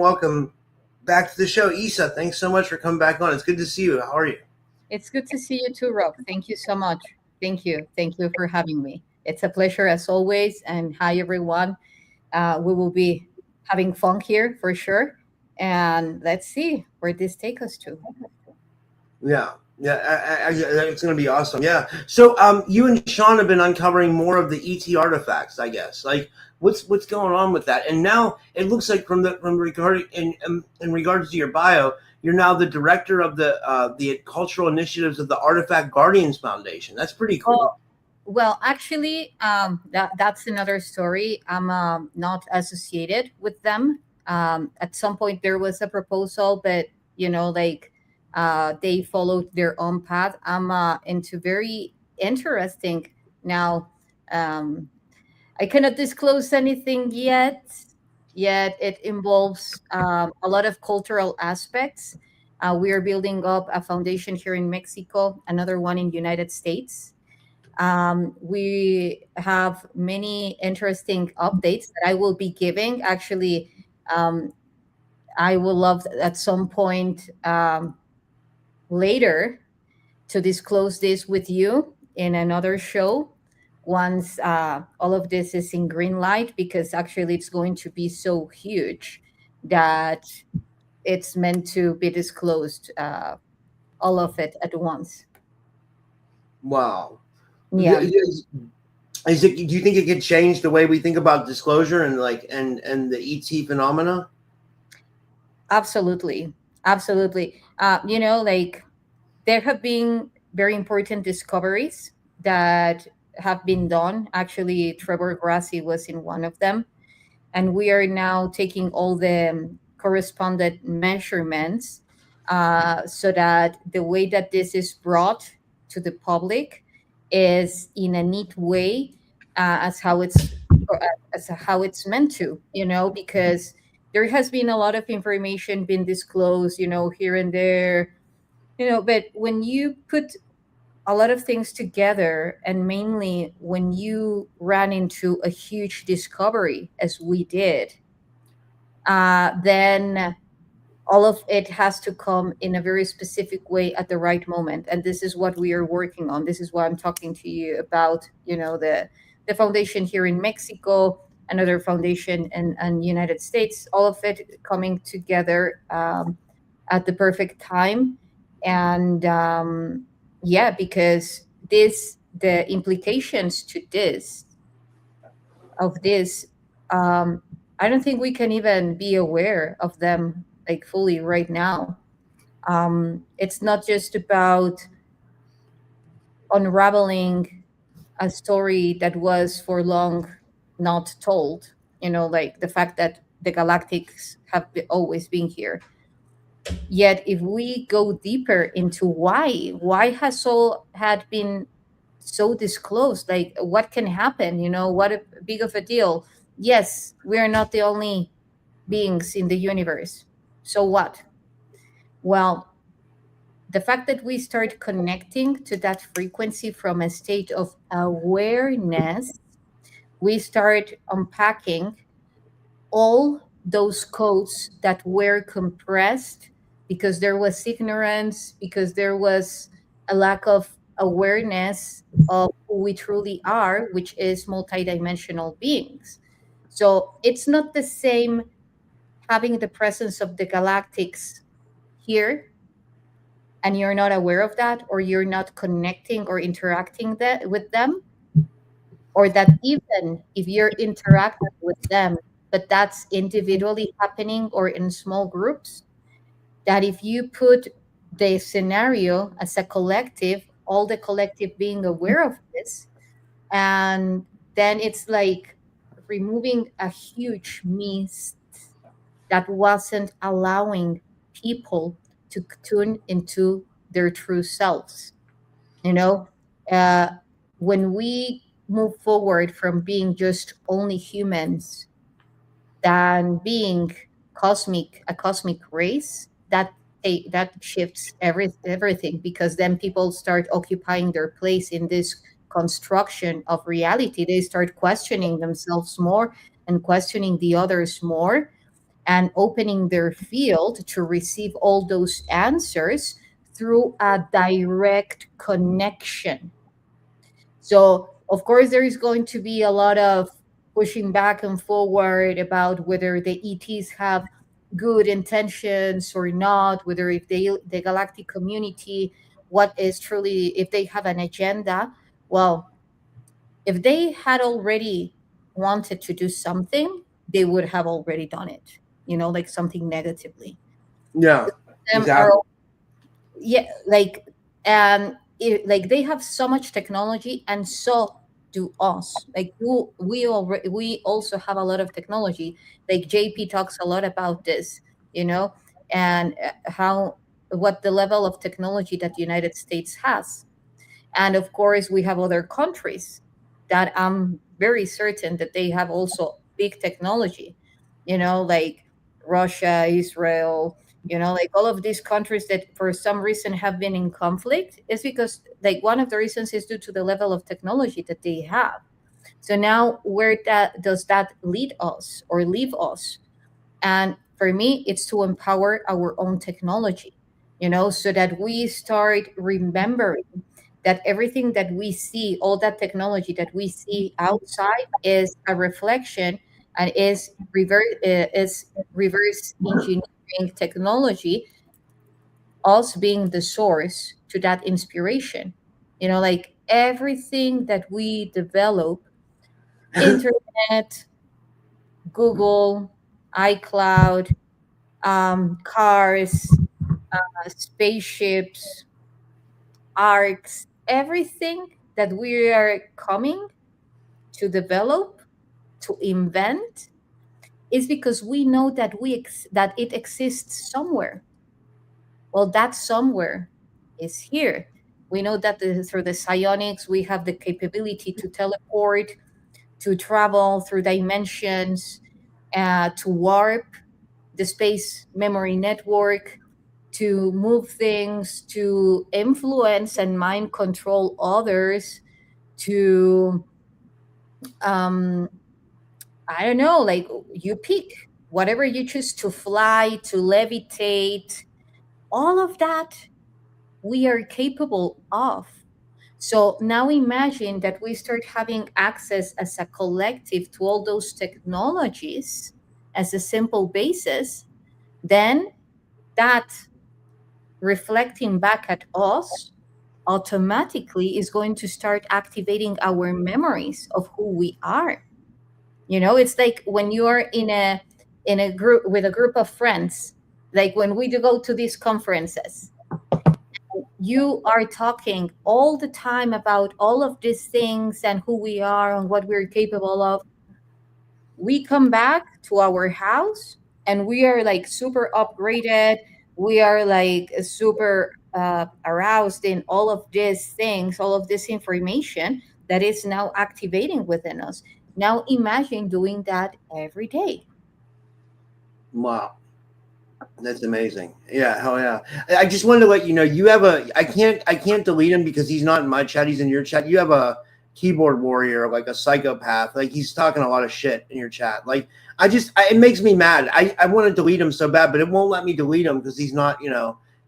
welcome back to the show. Isa, thanks so much for coming back on. It's good to see you. How are you? It's good to see you too, Rob. Thank you so much. Thank you. Thank you for having me. It's a pleasure as always. And hi, everyone. We will be having fun here for sure. And let's see where this takes us to. Yeah. Yeah, it's going to be awesome. Yeah. So, you and Sean have been uncovering more of the ET artifacts, I guess. Like, what's going on with that? And now it looks like from regarding in regards to your bio, you're now the director of the cultural initiatives of the Artifact Guardians Foundation. That's pretty cool. Oh, well, actually, that's another story. I'm not associated with them. At some point, there was a proposal, but like they followed their own path. I'm into very interesting now. Um, I cannot disclose anything yet. Yet it involves a lot of cultural aspects. We are building up a foundation here in Mexico, another one in United States. We have many interesting updates that I will be giving. Actually, um, I will love at some point later to disclose this with you in another show once all of this is in green light, because actually it's going to be so huge that it's meant to be disclosed, all of it at once. Wow. Yeah. Do you think it could change the way we think about disclosure and and the ET phenomena? Absolutely. Absolutely. Like there have been very important discoveries that have been done. Actually, Trevor Grassi was in one of them. And we are now taking all the correspondent measurements, so that the way that this is brought to the public is in a neat way, as how it's meant to, because there has been a lot of information being disclosed, here and there, but when you put a lot of things together, and mainly when you ran into a huge discovery as we did, then all of it has to come in a very specific way at the right moment. And this is what we are working on. This is why I'm talking to you about, the foundation here in Mexico, another foundation in United States, all of it coming together at the perfect time. And yeah, because the implications to this, I don't think we can even be aware of them like fully right now. It's not just about unraveling a story that was for long not told, like the fact that the galactics have always been here. Yet if we go deeper into why has all had been so disclosed, like what can happen, what a big of a deal. Yes, we are not the only beings in the universe. So what? Well, the fact that we start connecting to that frequency from a state of awareness, we start unpacking all those codes that were compressed because there was ignorance, because there was a lack of awareness of who we truly are, which is multidimensional beings. So it's not the same having the presence of the galactics here and you're not aware of that, or you're not connecting or interacting with them, or that even if you're interacting with them, but that's individually happening or in small groups, that if you put the scenario as a collective, all the collective being aware of this, and then it's like removing a huge mist that wasn't allowing people to tune into their true selves. You know, uh, when we move forward from being just only humans than being a cosmic race, that shifts everything, because then people start occupying their place in this construction of reality. They start questioning themselves more and questioning the others more, and opening their field to receive all those answers through a direct connection. So, of course, there is going to be a lot of pushing back and forward about whether the ETs have good intentions or not, whether if the galactic community, what is truly, if they have an agenda. Well, if they had already wanted to do something, they would have already done it, like something negatively. Yeah, Them are, exactly. yeah, like they have so much technology, and so do us. Like we also have a lot of technology. Like JP talks a lot about this, you know, and how what the level of technology that the United States has. And of course, we have other countries that I'm very certain that they have also big technology, like Russia, Israel, like all of these countries that for some reason have been in conflict is because, like, one of the reasons is due to the level of technology that they have. So now, where that does that lead us or leave us? And for me, it's to empower our own technology, so that we start remembering that everything that we see, all that technology that we see outside, is a reflection and is reverse engineering technology, us being the source to that inspiration. Like everything that we develop, internet, Google, iCloud, cars, spaceships, arcs, everything that we are coming to develop, to invent, is because we know that that it exists somewhere. Well, that somewhere is here. We know that through the psionics, we have the capability to teleport, to travel through dimensions, to warp the space memory network, to move things, to influence and mind control others, to um, I don't know, like you pick whatever you choose, to fly, to levitate, all of that we are capable of. So now imagine that we start having access as a collective to all those technologies as a simple basis, then that reflecting back at us automatically is going to start activating our memories of who we are. It's like when you're in a group with a group of friends, like when we do go to these conferences, you are talking all the time about all of these things and who we are and what we're capable of. We come back to our house and we are like super upgraded. We are like super aroused in all of these things, all of this information that is now activating within us. Now imagine doing that every day. Wow. That's amazing. Yeah, hell yeah. I just wanted to let you know you have a. I can't delete him because he's not in my chat. He's in your chat. You have a keyboard warrior, like a psychopath. Like he's talking a lot of shit in your chat. Like it makes me mad. I want to delete him so bad, but it won't let me delete him because he's not.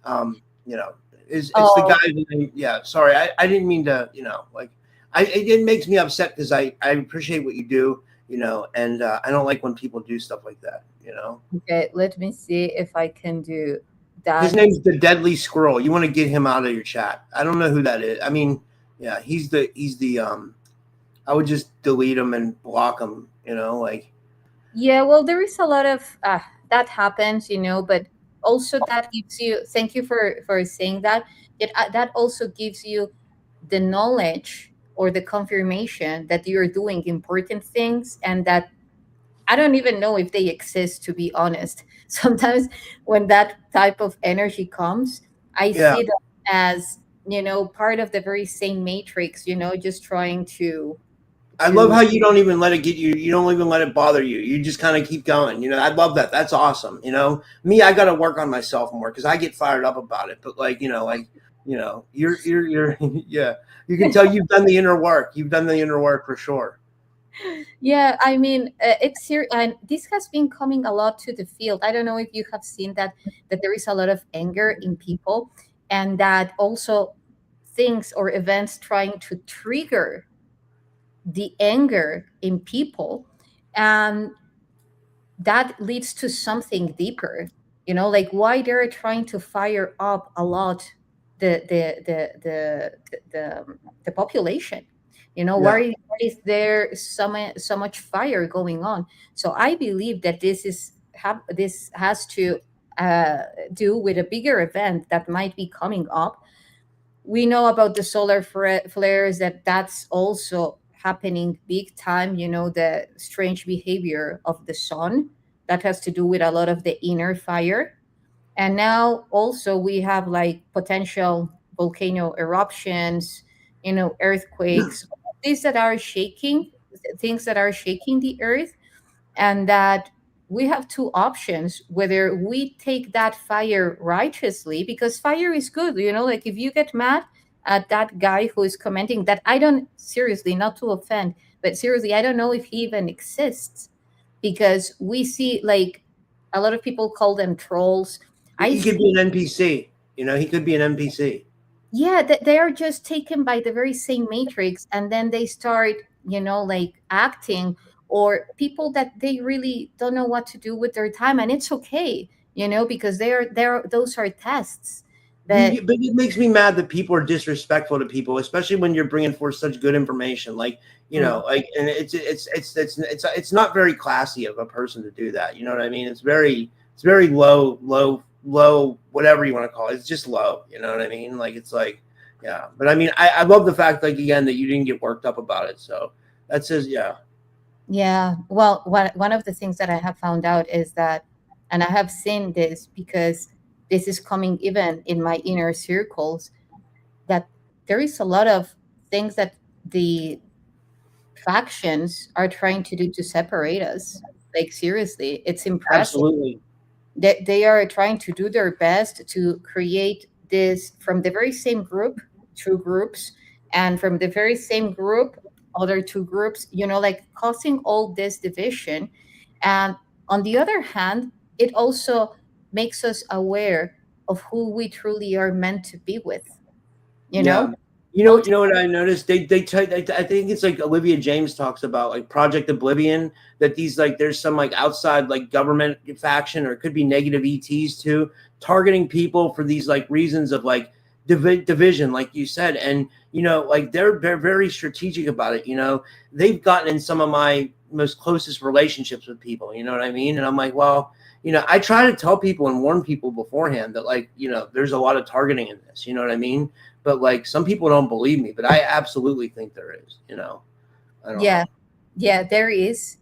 Um, you know, it's the guy. Oh, Yeah, sorry. I didn't mean to. Like it makes me upset because I appreciate what you do. And I don't like when people do stuff like that. okay. Let me see if I can do His that. name's the Deadly Squirrel. You want to get him out of your chat. I don't know who that is. I mean, yeah, he's the. I would just delete him and block him. Like Yeah, well, there is a lot of that happens, but also that gives you. Thank you for saying that. That also gives you the knowledge or the confirmation that you're doing important things, and that I don't even know if they exist, to be honest. Sometimes when that type of energy comes, I yeah, see them as part of the very same matrix. Just trying to I love to how you don't even let it get you. You don't even let it bother you. You just kind of keep going. I love that. That's awesome. Me, I got to work on myself more because I get fired up about it. But you're yeah. You can tell you've done the inner work. You've done the inner work for sure. Yeah, I mean, it's here, and this has been coming a lot to the field. I don't know if you have seen that there is a lot of anger in people, and that also things or events trying to trigger the anger in people, and that leads to something deeper. Like why they're trying to fire up a lot the population. Yeah. Why is there so much fire going on? So I believe that this has to uh, do with a bigger event that might be coming up. We know about the solar flares, that's also happening big time. The strange behavior of the sun, that has to do with a lot of the inner fire. And now also we have like potential volcano eruptions, earthquakes, things that are shaking, things that are shaking the earth. And that we have two options: whether we take that fire righteously, because fire is good. Like if you get mad at that guy who is commenting, that I don't, seriously, not to offend, but seriously, I don't know if he even exists, because we see like a lot of people call them trolls. I He could be see. an NPC. He could be an NPC. Yeah, they are just taken by the very same matrix, and then they start, like acting, or people that they really don't know what to do with their time, and it's okay, because those are tests. But But it makes me mad that people are disrespectful to people, especially when you're bringing forth such good information. Like, mm, and it's not very classy of a person to do that. You know what I mean? It's very low, whatever you want to call it. It's just low. You know what I mean? Like it's like, yeah. But I mean, I love the fact, like again, that you didn't get worked up about it. So that says, yeah, yeah, well, one of the things that I have found out is that, and I have seen this because this is coming even in my inner circles, that there is a lot of things that the factions are trying to do to separate us. Like seriously, it's impressive. absolutely, They are trying to do their best to create this from the very same group, two groups, and from the very same group, other two groups, like causing all this division. And on the other hand, it also makes us aware of who we truly are meant to be with, you yeah. know? You know what I noticed? I think it's like Olivia James talks about like Project Oblivion, that these like there's some like outside like government faction, or it could be negative ETs too, targeting people for these like reasons of like division, like you said. And like they're very strategic about it. They've gotten in some of my most closest relationships with people. You know what I mean? And I'm like, well, I try to tell people and warn people beforehand that like there's a lot of targeting in this. You know what I mean? But like some people don't believe me, but I absolutely think there is. I don't Yeah, know. yeah, there is,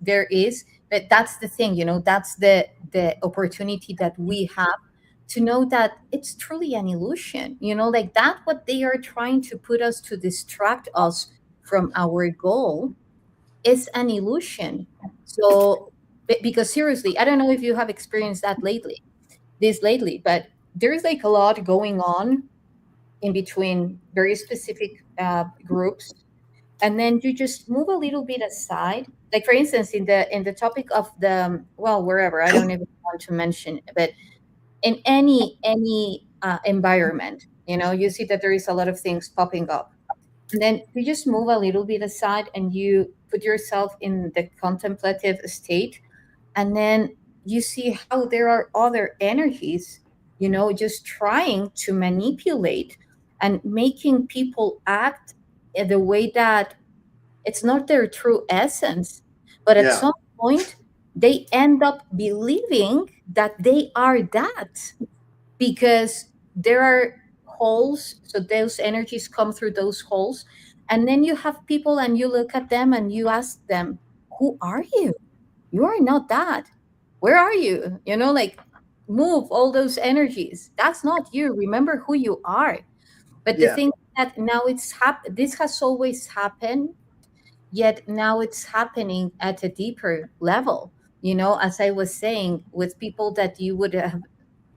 but that's the thing, that's the opportunity that we have to know that it's truly an illusion, like that what they are trying to put us to distract us from our goal is an illusion. So because seriously, I don't know if you have experienced that lately, but there is like a lot going on in between very specific groups, and then you just move a little bit aside, like for instance in the topic of the, well, wherever, I don't even want to mention, but in any environment, you see that there is a lot of things popping up, and then you just move a little bit aside and you put yourself in the contemplative state, and then you see how there are other energies, just trying to manipulate and making people act in the way that it's not their true essence. But at Yeah, some point, they end up believing that they are that, because there are holes. So those energies come through those holes. And then you have people and you look at them and you ask them, who are you? You are not that. Where are you? Like move all those energies. That's not you. Remember who you are. But the yeah, thing that now this has always happened, yet now it's happening at a deeper level, as I was saying, with people that you would have,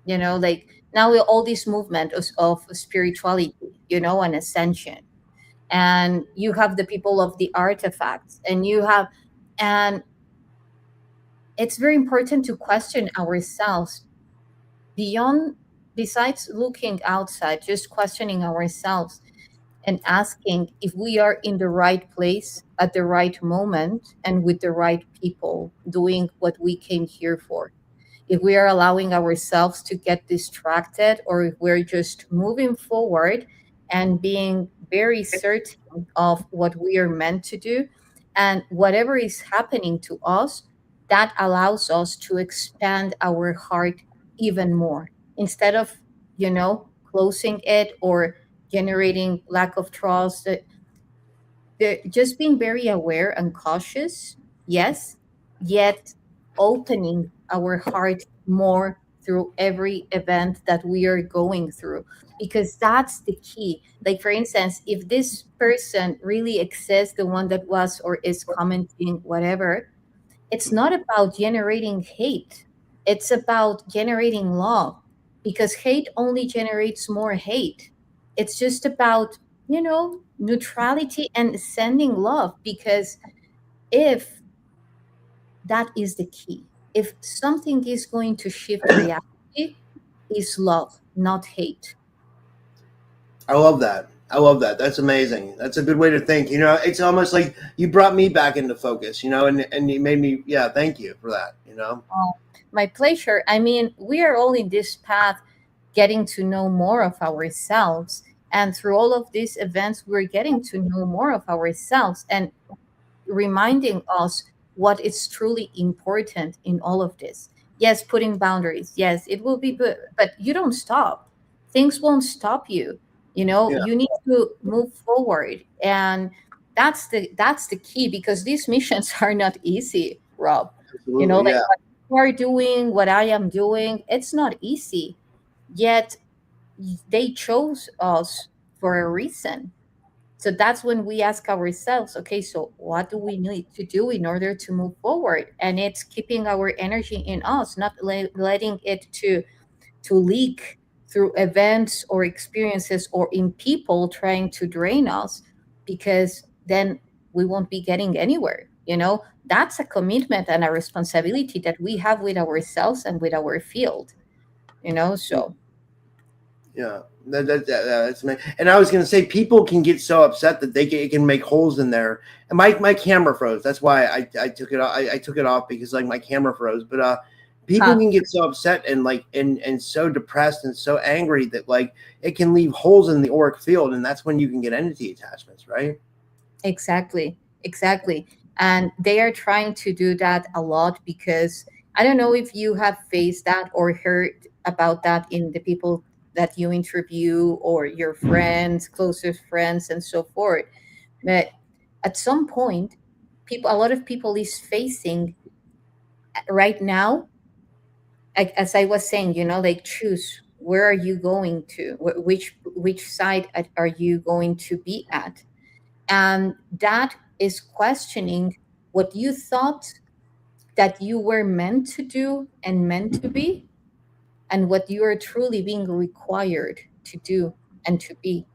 like now all this movement of spirituality, and ascension, and you have the people of the artifacts, and you have And it's very important to question ourselves beyond, besides looking outside, just questioning ourselves and asking if we are in the right place at the right moment and with the right people doing what we came here for. If we are allowing ourselves to get distracted, or if we're just moving forward and being very certain of what we are meant to do, and whatever is happening to us, that allows us to expand our heart even more, instead of, closing it or generating lack of trust. Just being very aware and cautious, yes, yet opening our heart more through every event that we are going through, because that's the key. Like, for instance, if this person really exists, the one that was or is commenting whatever, it's not about generating hate, it's about generating love, because hate only generates more hate. It's just about, neutrality and sending love, because if that is the key, if something is going to shift reality, is love, not hate. I love that. I love that. That's amazing. That's a good way to think. It's almost like you brought me back into focus, and you made me, yeah, thank you for that. Oh, my pleasure. I mean, we are all in this path getting to know more of ourselves. And through all of these events, we're getting to know more of ourselves and reminding us what is truly important in all of this. Yes, putting boundaries. Yes, it will be good, but you don't stop. Things won't stop you. Yeah, You need to move forward, and that's the key, because these missions are not easy, Rob. absolutely. Like Yeah. what you are doing, what I am doing, it's not easy. Yet they chose us for a reason. So that's when we ask ourselves, okay, so what do we need to do in order to move forward? And it's keeping our energy in us, not letting it to leak through events or experiences or in people trying to drain us, because then we won't be getting anywhere. That's a commitment and a responsibility that we have with ourselves and with our field. So Yeah, that's amazing. And I was going to say, people can get so upset that it can make holes in there. And my camera froze. That's why I took it off. I took it off because like my camera froze. But people huh, can get so upset and like and so depressed and so angry that like it can leave holes in the auric field, and that's when you can get entity attachments, right? exactly, exactly. And they are trying to do that a lot, because I don't know if you have faced that or heard about that in the people that you interview, or your friends, closest friends, and so forth. But at some point, a lot of people is facing right now, like, as I was saying, like, choose where are you going to, which side are you going to be at, and that is questioning what you thought that you were meant to do and meant to be, and what you are truly being required to do and to be.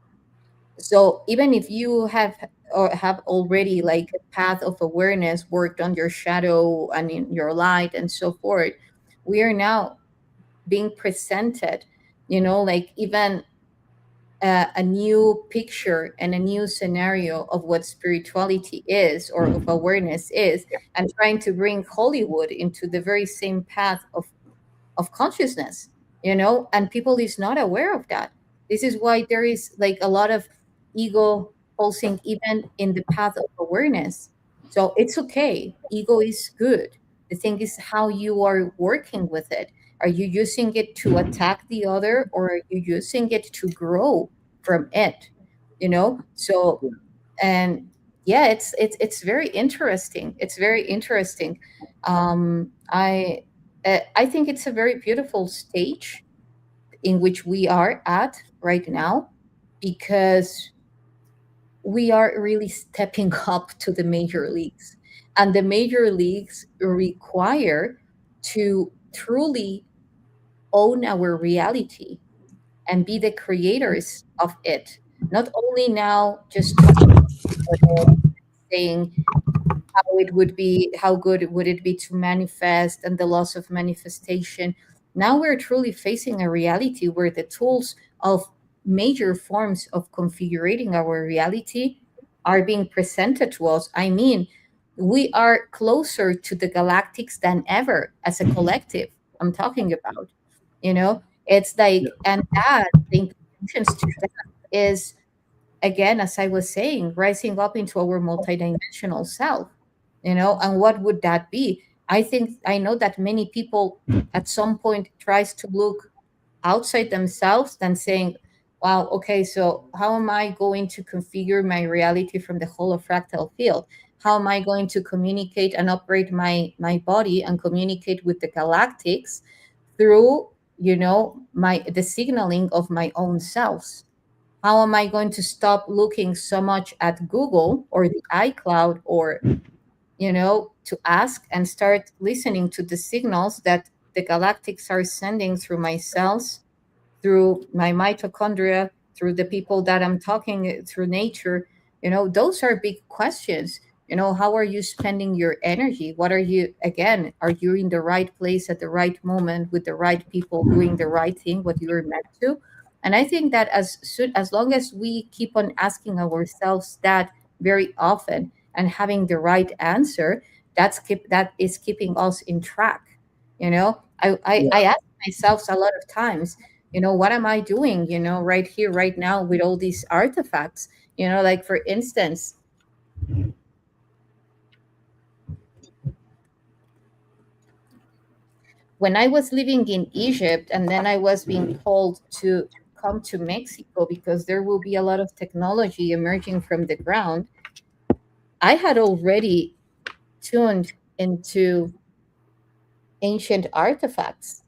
So even if you have already like a path of awareness, worked on your shadow and in your light and so forth, we are now being presented, like, even a new picture and a new scenario of what spirituality is, or of awareness is, and trying to bring Hollywood into the very same path of consciousness, and people is not aware of that. This is why there is like a lot of ego pulsing even in the path of awareness. So it's okay, ego is good. The thing is how you are working with it. Are you using it to attack the other, or are you using it to grow from it? So, and yeah, it's very interesting, it's very interesting. I think it's a very beautiful stage in which we are at right now, because we are really stepping up to the major leagues, and the major leagues require to truly own our reality and be the creators of it, not only now just talking, but saying how it would be, how good would it be to manifest, and the loss of manifestation. Now we're truly facing a reality where the tools of major forms of configuring our reality are being presented to us. I mean, we are closer to the galactics than ever as a collective. I'm talking about, it's Yeah. like, and that the implications to that is, again, as I was saying, rising up into our multidimensional self, and what would that be? I know that many people at some point tries to look outside themselves than saying, wow, okay, so how am I going to configure my reality from the holofractal field? How am I going to communicate and operate my body and communicate with the galactics through, my the signaling of my own selves? How am I going to stop looking so much at Google or the iCloud, or, to ask and start listening to the signals that the galactics are sending through my cells, through my mitochondria, through the people that I'm talking, through nature? Those are big questions. How are you spending your energy? What are you, again, are you in the right place at the right moment with the right people doing the right thing, what you're meant to? And I think that as long as we keep on asking ourselves that very often and having the right answer, that is keeping us in track. I ask myself a lot of times, what am I doing, right here, right now, with all these artifacts? Like, for instance, when I was living in Egypt and then I was being told to come to Mexico because there will be a lot of technology emerging from the ground, I had already tuned into ancient artifacts.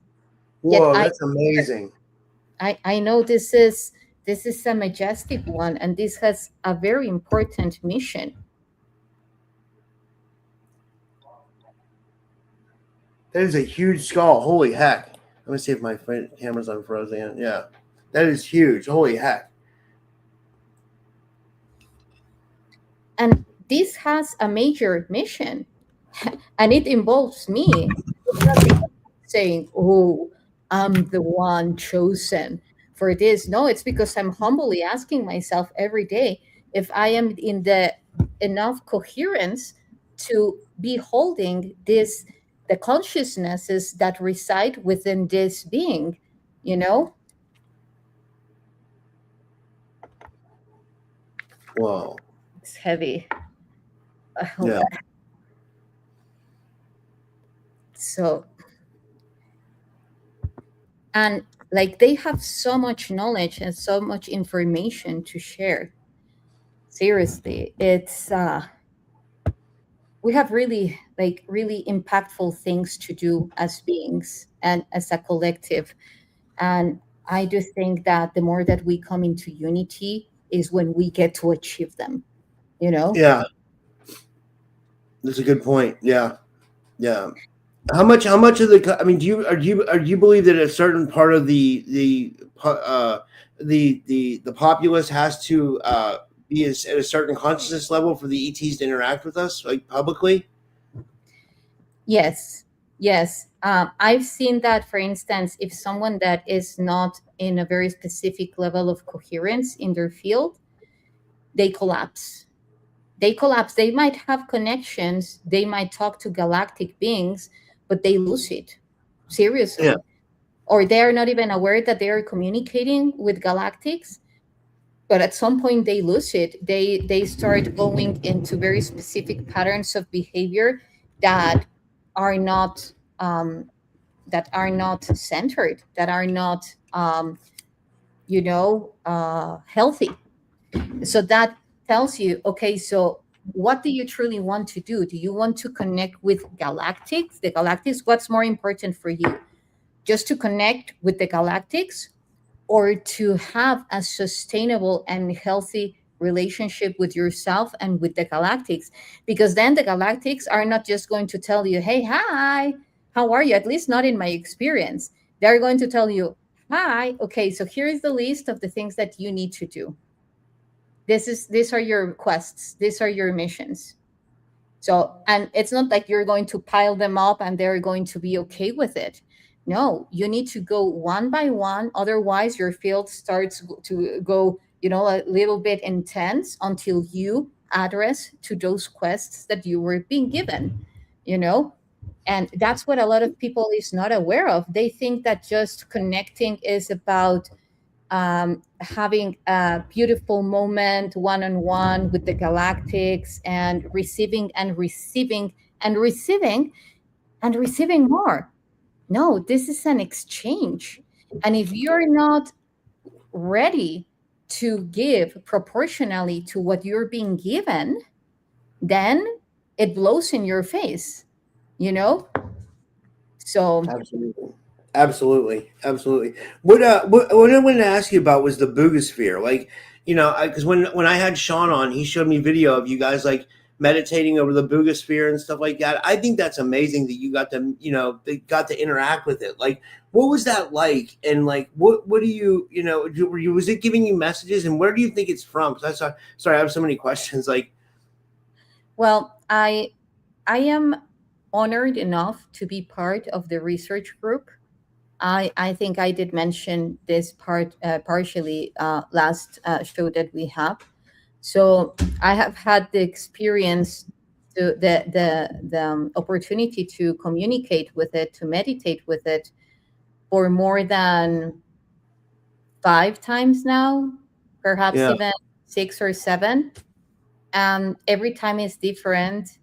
Yet Whoa, that's amazing. I know this is a majestic one, and this has a very important mission. That is a huge skull. Holy heck. Let me see if my camera's unfrozen. Yeah. That is huge. Holy heck. And this has a major mission, and it involves me. It's not because I'm saying, oh, I'm the one chosen for this. No, it's because I'm humbly asking myself every day if I am in the enough coherence to be holding the consciousnesses that reside within this being, you know? Whoa. It's heavy. Yeah. So, and like, they have so much knowledge and so much information to share. Seriously, it's we have really impactful things to do as beings and as a collective. And I do think that the more that we come into unity is when we get to achieve them, you know Yeah. That's a good point. Yeah. Yeah. How much of the, I mean, do you believe that a certain part of the populace has to be at a certain consciousness level for the ETs to interact with us, like, publicly? Yes, yes. I've seen that, for instance, if someone that is not in a very specific level of coherence in their field, they collapse. They collapse. They might have connections, they might talk to galactic beings, but they lose it. Yeah. Seriously. Or they are not even aware that they are communicating with galactics, but at some point they lose it. They start going into very specific patterns of behavior that are not um, centered, that are not healthy. So that tells you, okay, so what do you truly want to do? Do you want to connect with galactics, the galactics? What's more important for you? Just to connect with the galactics, or to have a sustainable and healthy relationship with yourself and with the galactics? Because then the galactics are not just going to tell you, hey, hi, how are you? At least not in my experience. They're going to tell you, hi, okay, so here is the list of the things that you need to do. These are your quests, these are your missions. So, and it's not like you're going to pile them up and they're going to be okay with it. No, you need to go one by one. Otherwise, your field starts to go, a little bit intense until you address to those quests that you were being given, you know? And that's what a lot of people is not aware of. They think that just connecting is about having a beautiful moment one on one with the galactics and receiving and receiving and receiving and receiving more. No, this is an exchange. And if you're not ready to give proportionally to what you're being given, then it blows in your face, you know? So, Absolutely. Absolutely. Absolutely. What I wanted to ask you about was the boogosphere. Like, because when I had Sean on, he showed me video of you guys like meditating over the boogosphere and stuff like that. I think that's amazing that you got to, they got to interact with it. Like, what was that like? And like, what do you, was it giving you messages, and where do you think it's from? Because sorry, I have so many questions. Like, well, I am honored enough to be part of the research group. I think I did mention this part partially last show that we have. So I have had the experience, the opportunity to communicate with it, to meditate with it for more than 5 times now, perhaps yeah, even 6 or 7. Every time is different.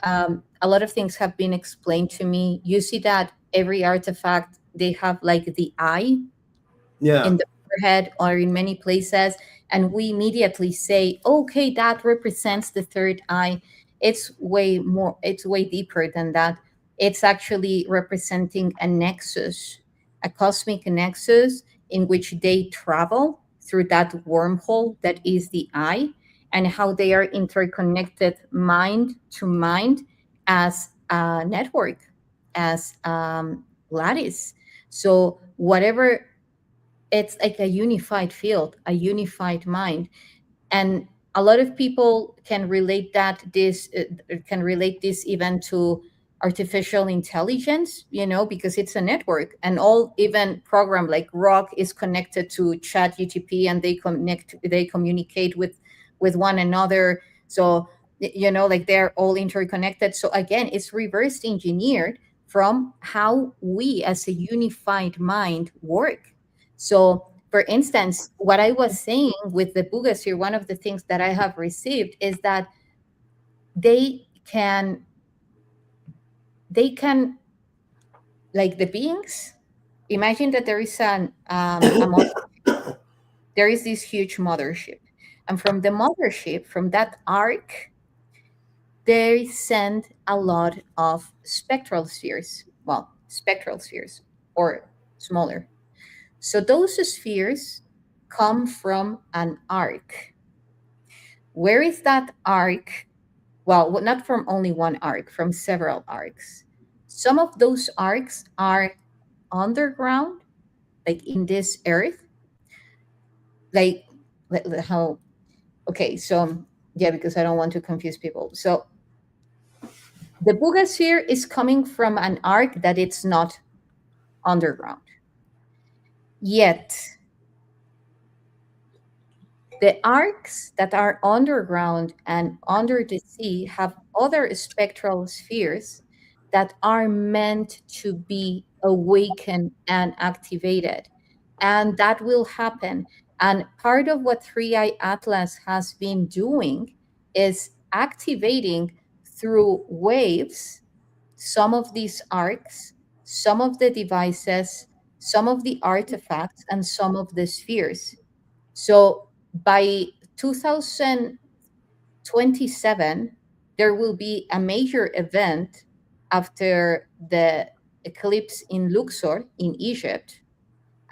A lot of things have been explained to me. You see that every artifact, they have like the eye yeah, in the forehead or in many places, and we immediately say, okay, that represents the third eye. It's way deeper than that. It's actually representing a nexus, a cosmic nexus in which they travel through that wormhole that is the eye, and how they are interconnected mind to mind as a network, as lattice. So whatever, it's like a unified field, a unified mind. And a lot of people can relate this even to artificial intelligence, because it's a network, and all even program like rock is connected to chat gtp, and they communicate with one another. So like they're all interconnected. So again, it's reverse engineered from how we as a unified mind work. So, for instance, what I was saying with the bugas here, one of the things that I have received is that they can, they can, like the beings. Imagine that there is there is this huge mothership, and from the mothership, from that arc, they send a lot of spectral spheres. Well, spectral spheres or smaller. So those spheres come from an arc. Where is that arc? Well, not from only one arc, from several arcs. Some of those arcs are underground, like in this earth, like how, okay, so yeah, because I don't want to confuse people. So the Bugasphere is coming from an arc that it's not underground. Yet the arcs that are underground and under the sea have other spectral spheres that are meant to be awakened and activated. And that will happen. And part of what Three Eye Atlas has been doing is activating through waves some of these arcs, some of the devices, some of the artifacts, and some of the spheres. So by 2027, there will be a major event after the eclipse in Luxor in Egypt,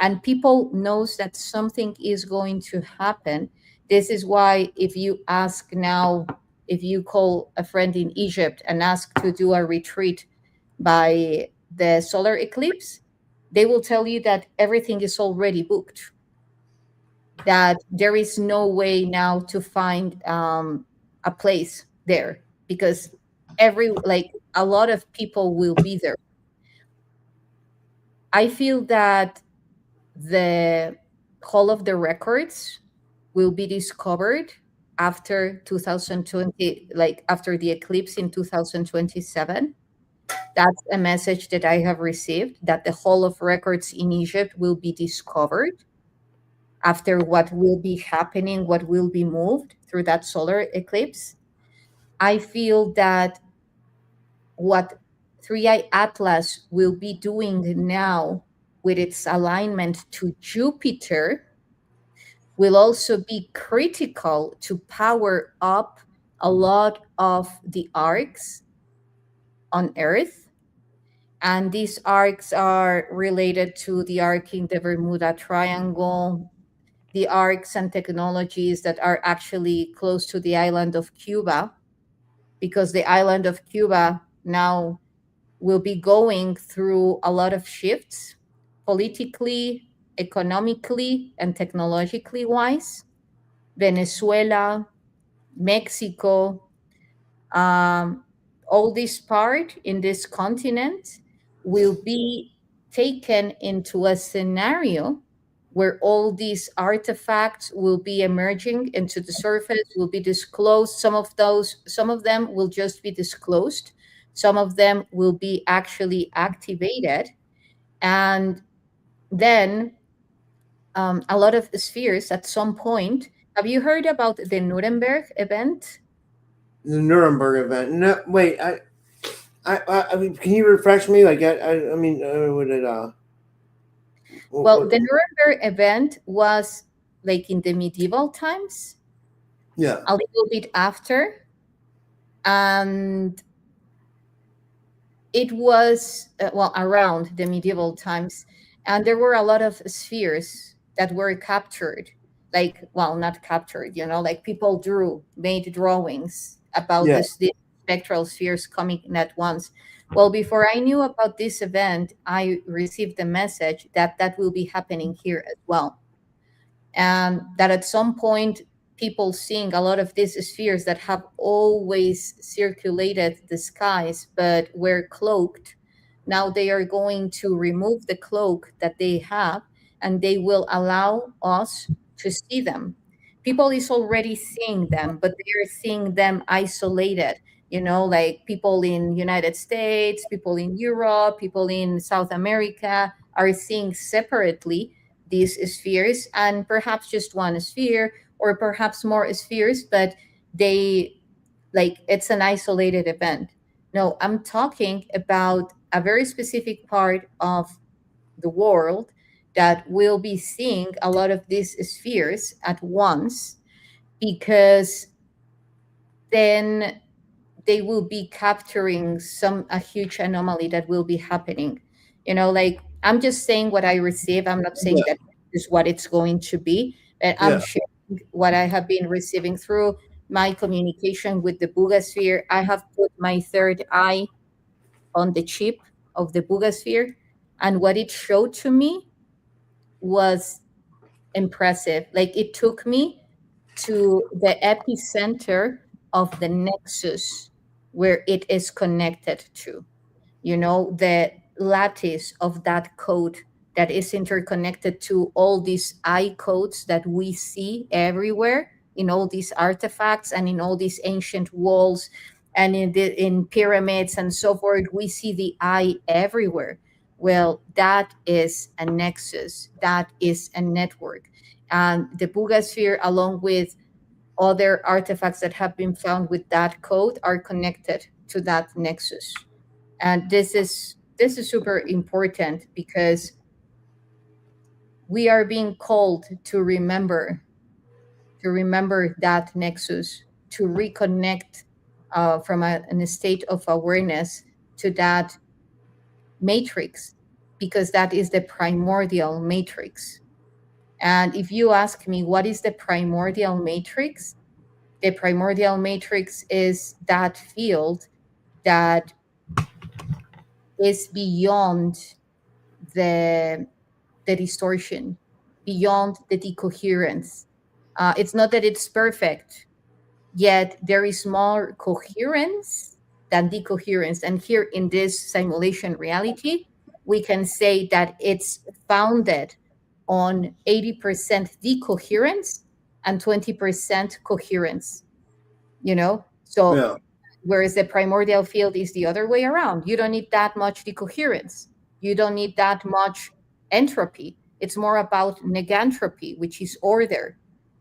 and people knows that something is going to happen. This is why if you ask now, if you call a friend in Egypt and ask to do a retreat by the solar eclipse, they will tell you that everything is already booked, that there is no way now to find a place there, because every like a lot of people will be there. I feel that the whole of the records will be discovered after 2020, like after the eclipse in 2027. That's a message that I have received, that the whole of records in Egypt will be discovered after what will be happening, what will be moved through that solar eclipse. I feel that what 3i Atlas will be doing now with its alignment to Jupiter will also be critical to power up a lot of the arcs on Earth. And these arcs are related to the arc in the Bermuda Triangle, the arcs and technologies that are actually close to the island of Cuba, because the island of Cuba now will be going through a lot of shifts politically, economically, and technologically wise. Venezuela, Mexico, um, all this part in this continent will be taken into a scenario where all these artifacts will be emerging into the surface, will be disclosed. Some of them will just be disclosed, some of them will be actually activated, and then a lot of spheres at some point. Have you heard about the Nuremberg event? The Nuremberg event. No, wait. I mean, can you refresh me? Like, I mean, would it? Well, What, the Nuremberg event was like in the medieval times, yeah, a little bit after, and it was well around the medieval times, and there were a lot of spheres that were captured, like well, not captured, like people made drawings about yeah. these spectral spheres coming in at once. Well, before I knew about this event, I received the message that that will be happening here as well, and that at some point people seeing a lot of these spheres that have always circulated the skies but were cloaked, now they are going to remove the cloak that they have, and they will allow us to see them. People is already seeing them, but they are seeing them isolated, like people in United States, people in Europe, people in South America are seeing separately these spheres, and perhaps just one sphere or perhaps more spheres, but they like it's an isolated event. No, I'm talking about a very specific part of the world that will be seeing a lot of these spheres at once, because then they will be capturing some a huge anomaly that will be happening. Like I'm just saying what I receive. I'm not saying Yeah, that is what it's going to be, but I'm yeah. sharing what I have been receiving through my communication with the Bugasphere. I have put my third eye on the chip of the Bugasphere, and what it showed to me was impressive. Like it took me to the epicenter of the nexus where it is connected to, the lattice of that code that is interconnected to all these I codes that we see everywhere in all these artifacts and in all these ancient walls and in pyramids and so forth. We see the I everywhere. Well, that is a nexus, that is a network. And the Bugasphere, along with other artifacts that have been found with that code, are connected to that nexus. And this is super important because we are being called to remember that nexus, to reconnect from a state of awareness to that matrix, because that is the primordial matrix. And if you ask me what is the primordial matrix, the primordial matrix is that field that is beyond the the distortion, beyond the decoherence. It's not that it's perfect, yet there is more coherence than decoherence. And here in this simulation reality, we can say that it's founded on 80% decoherence and 20% coherence, you know? So Yeah. whereas the primordial field is the other way around. You don't need that much decoherence. You don't need that much entropy. It's more about negantropy, which is order.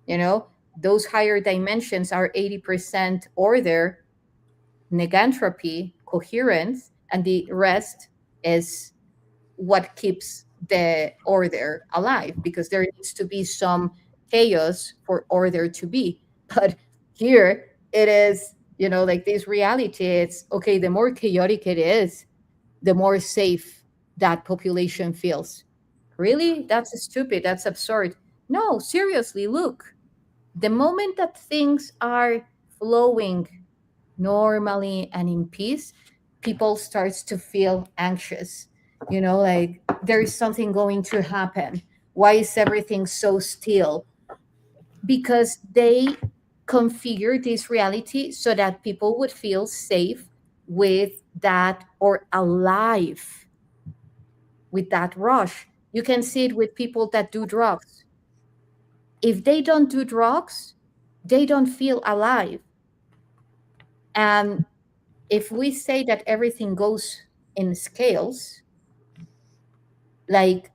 You know, those higher dimensions are 80% order, negantropy, coherence, and the rest is what keeps the order alive, because there needs to be some chaos for order to be. But here it is, like this reality, it's okay, the more chaotic it is, the more safe that population feels. Really? That's stupid. That's absurd. No, seriously, look. The moment that things are flowing normally and in peace, people starts to feel anxious, like there is something going to happen. Why is everything so still? Because they configure this reality so that people would feel safe with that, or alive with that rush. You can see it with people that do drugs. If they don't do drugs, they don't feel alive. And if we say that everything goes in scales, like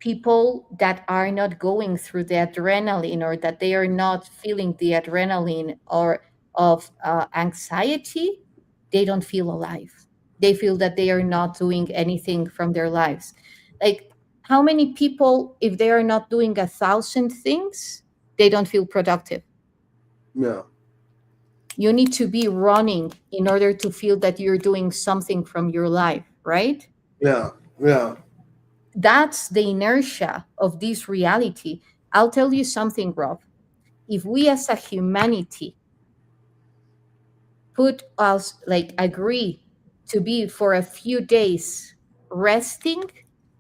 people that are not going through the adrenaline, or that they are not feeling the adrenaline or of anxiety, they don't feel alive. They feel that they are not doing anything from their lives. Like, how many people, if they are not doing 1,000 things, they don't feel productive? Yeah. You need to be running in order to feel that you're doing something from your life, right? Yeah. Yeah. That's the inertia of this reality. I'll tell you something, Rob. If we as a humanity put us, like, agree to be for a few days resting,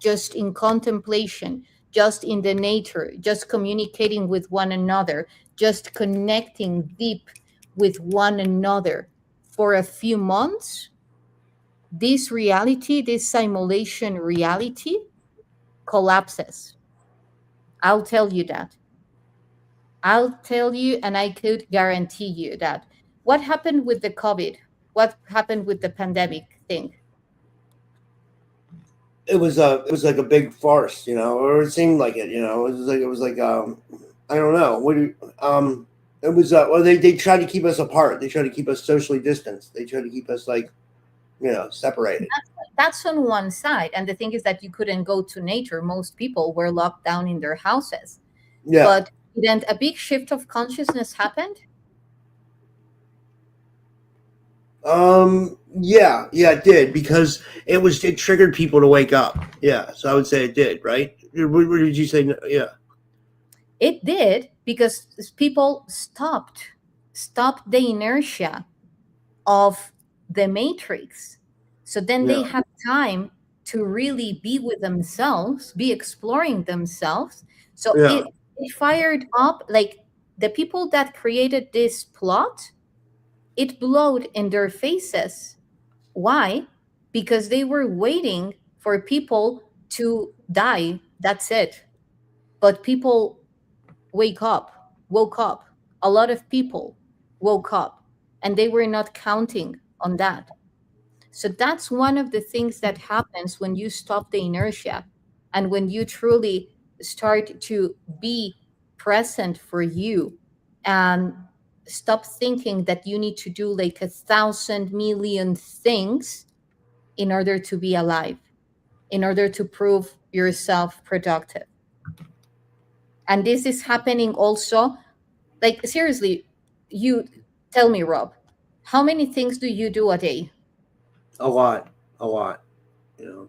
just in contemplation, just in the nature, just communicating with one another, just connecting deep with one another for a few months, this reality, this simulation reality, collapses. I'll tell you that. I'll tell you, and I could guarantee you that. What happened with the COVID? What happened with the pandemic thing? It was like a big farce, or it seemed like it, I don't know. It was well, they tried to keep us apart. They tried to keep us socially distanced. They tried to keep us like, separated. That's on one side. And the thing is that you couldn't go to nature. Most people were locked down in their houses. Yeah. But then a big shift of consciousness happened. Yeah, it did, because it triggered people to wake up. Yeah, so I would say it did, right? What did you say? Yeah, It did, because people stopped the inertia of the matrix. So then they yeah, have time to really be with themselves, be exploring themselves. So yeah, it fired up, like, the people that created this plot, it blowed in their faces. Why? Because they were waiting for people to die. That's it. But people woke up. A lot of people woke up, and they were not counting on that. So that's one of the things that happens when you stop the inertia, and when you truly start to be present for you, and stop thinking that you need to do like 1,000 million things in order to be alive, in order to prove yourself productive. And this is happening also, like, seriously, you tell me, Rob, how many things do you do a day? a lot, a lot. You know,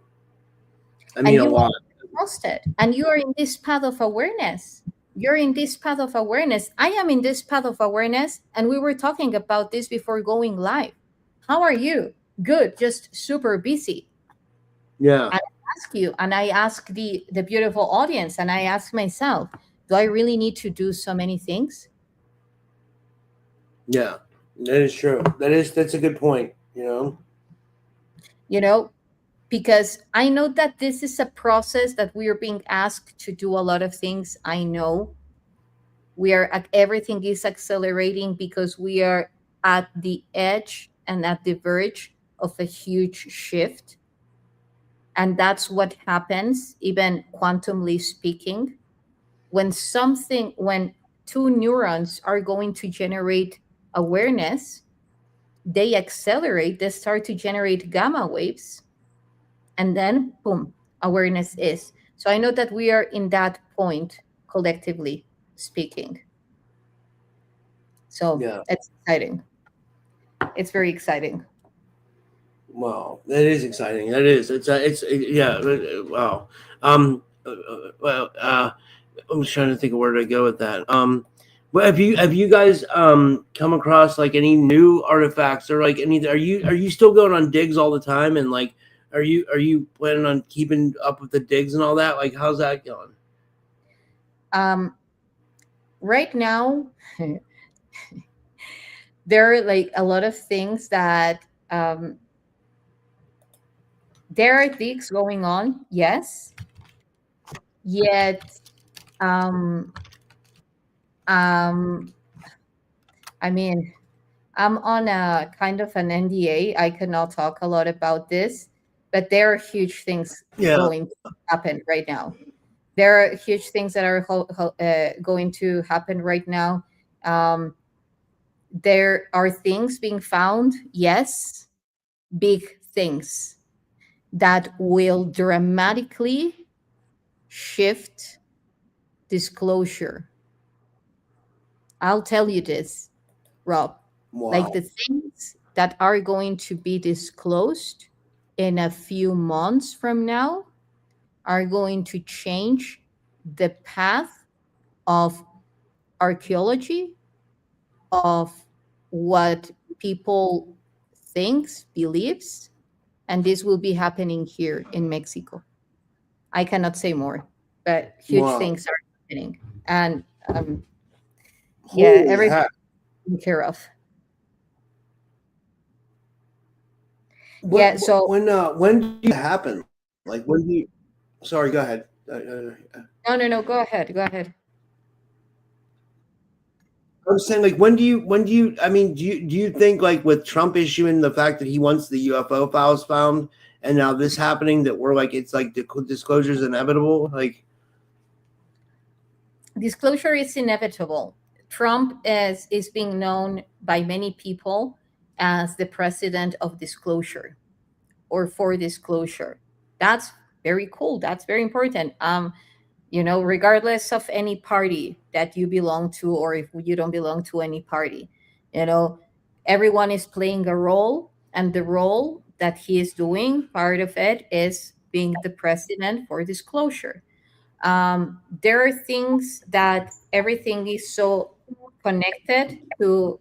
I And mean, a you will lot. be exhausted. And you are in this path of awareness. You're in this path of awareness. I am in this path of awareness. And we were talking about this before going live. How are you? Good, just super busy. Yeah, And I ask you, and I ask the beautiful audience, and I ask myself, do I really need to do so many things? yeah, That is true. That's a good point. You know. you know, because I know that this is a process that we are being asked to do a lot of things. I know everything is accelerating because we are at the edge and at the verge of a huge shift. And that's what happens, even quantumly speaking, when two neurons are going to generate awareness, they accelerate, they start to generate gamma waves, and then boom, awareness is. So I know that we are in that point, collectively speaking. So Yeah. it's exciting. It's very exciting. Wow, that is exciting. That is. Yeah. Wow. Well. I'm just trying to think of where to go with that. But have you guys come across like any new artifacts or like any? Are you still going on digs all the time and like are you planning on keeping up with the digs and all that? Like how's that going? Um, right now, there are like a lot of things that there are things going on, yes, yet um, um, I mean, I'm on a kind of an NDA. I cannot talk a lot about this, but there are huge things Yeah. going to happen right now. There are huge things that are going to happen right now. Um, there are things being found, yes, big things that will dramatically shift disclosure. I'll tell you this, Rob. Like Wow. the things that are going to be disclosed in a few months from now are going to change the path of archaeology, of what people thinks, believes, and this will be happening here in Mexico. I cannot say more, but huge Wow. things are happening, and yeah, Holy everything heck. taken care of. What Yeah, so when do you happen? Like when do you? Sorry. Go ahead. no, go ahead, go ahead. I'm saying like when do you I mean do you think like with Trump issuing the fact that he wants the UFO files found and now this happening that we're like it's like disclosure is inevitable like Disclosure is inevitable. Trump is being known by many people as the president of disclosure or for disclosure. That's very cool. That's very important. Regardless of any party that you belong to, or if you don't belong to any party, you know, everyone is playing a role, and the role that he is doing, part of it is being the president for disclosure. There are things that everything is so connected to.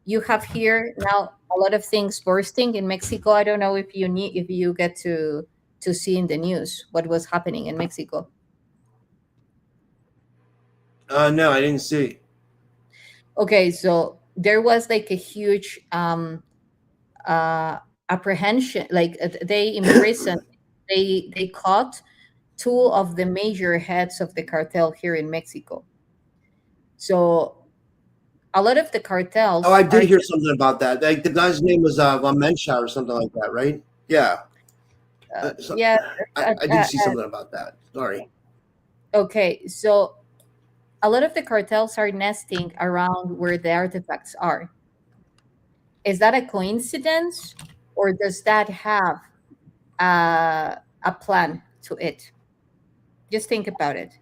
You have here now a lot of things bursting in Mexico. I don't know if you get to see in the news what was happening in Mexico. no I didn't see. Okay, so there was like a huge uh apprehension, like they imprisoned, they caught two of the major heads of the cartel here in Mexico. So a lot of the Oh, cartels I did are hear something about that. Like the guy's name was La Mencha or something like that, right? Yeah. So, yeah. uh, I uh, did see something about that. Sorry. okay, so a lot of the cartels are nesting around where the artifacts are. Is that a coincidence, or does that have a plan to it? Just think about it.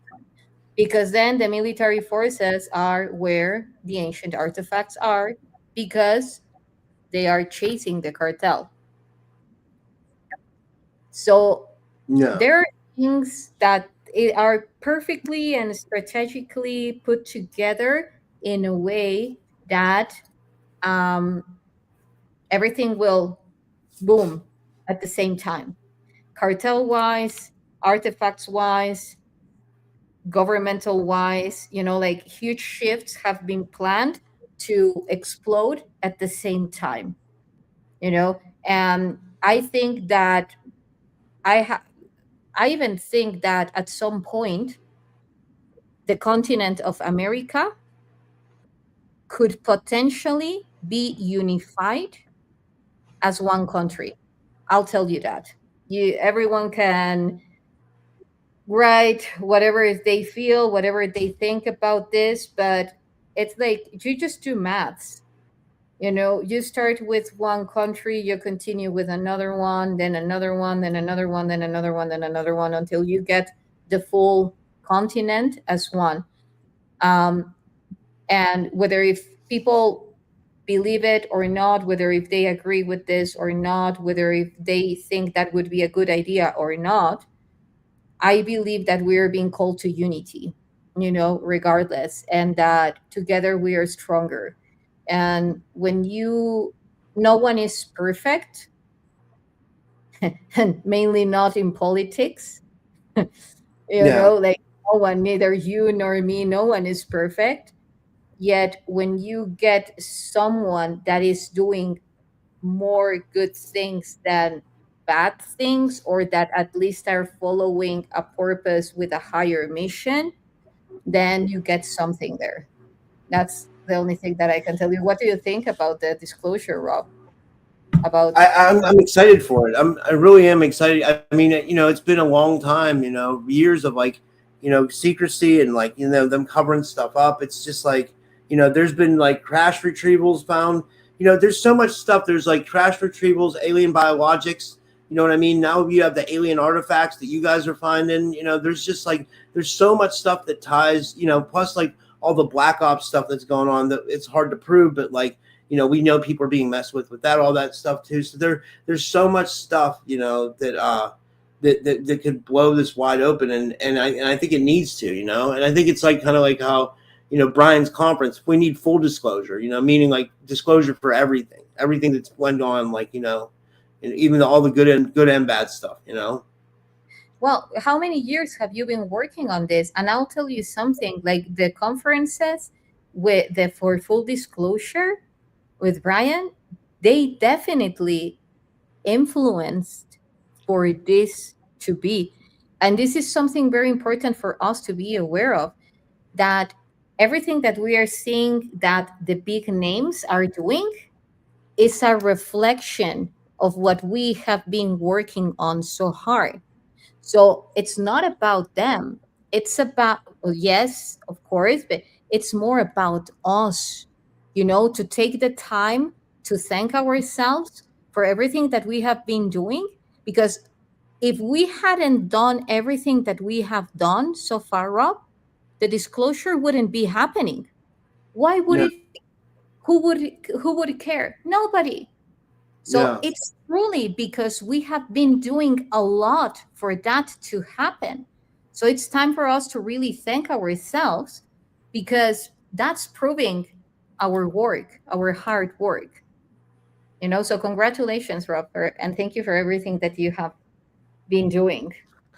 Because then the military forces are where the ancient artifacts are, because they are chasing the cartel. So Yeah. there are things that are perfectly and strategically put together in a way that um, everything will boom at the same time. Cartel wise, artifacts wise, governmental wise, like huge shifts have been planned to explode at the same time, you know. And I think that I ha- I even think that at some point the continent of America could potentially be unified as one country. I'll tell you that. Everyone can write whatever they feel, whatever they think about this, but it's like you just do maths. You know, you start with one country, you continue with another one, then another one, then another one, then another one, then another one, until you get the full continent as one. Um, and whether if people believe it or not, whether if they agree with this or not, whether if they think that would be a good idea or not, I believe that we are being called to unity, you know, regardless, and that together we are stronger. And when you, no one is perfect, and mainly not in politics, you Yeah. know, like no one, neither you nor me, no one is perfect. Yet when you get someone that is doing more good things than bad things, or that at least are following a purpose with a higher mission, then you get something there. That's the only thing that I can tell you. What do you think about the disclosure, Rob? About I'm excited for it. I really am excited. I mean, it's been a long time. Years of like, secrecy and like, them covering stuff up. It's just like, there's been like crash retrievals found. There's so much stuff. There's like crash retrievals, alien biologics. You know what I mean? Now you have the alien artifacts that you guys are finding. There's just like there's so much stuff that ties. Plus like all the black ops stuff that's going on that it's hard to prove, but like we know people are being messed with that, all that stuff too. So there's so much stuff, that could blow this wide open, and I think it needs to, and I think it's like kind of like how, Brian's conference, we need full disclosure, meaning like disclosure for everything that's went on, like, and even all the good and bad stuff. well, how many years have you been working on this? And I'll tell you something, like the conferences with the for full disclosure with Brian, they definitely influenced for this to be. And this is something very important for us to be aware of, that everything that we are seeing that the big names are doing is a reflection of what we have been working on so hard. So it's not about them. It's about, well, yes, of course, but it's more about us, to take the time to thank ourselves for everything that we have been doing. Because if we hadn't done everything that we have done so far, Rob, the disclosure wouldn't be happening. Why would Yeah. it be? Who would care? Nobody. So Yeah. it's truly because we have been doing a lot for that to happen. So it's time for us to really thank ourselves, because that's proving our work, our hard work. So congratulations, Robert, and thank you for everything that you have been doing.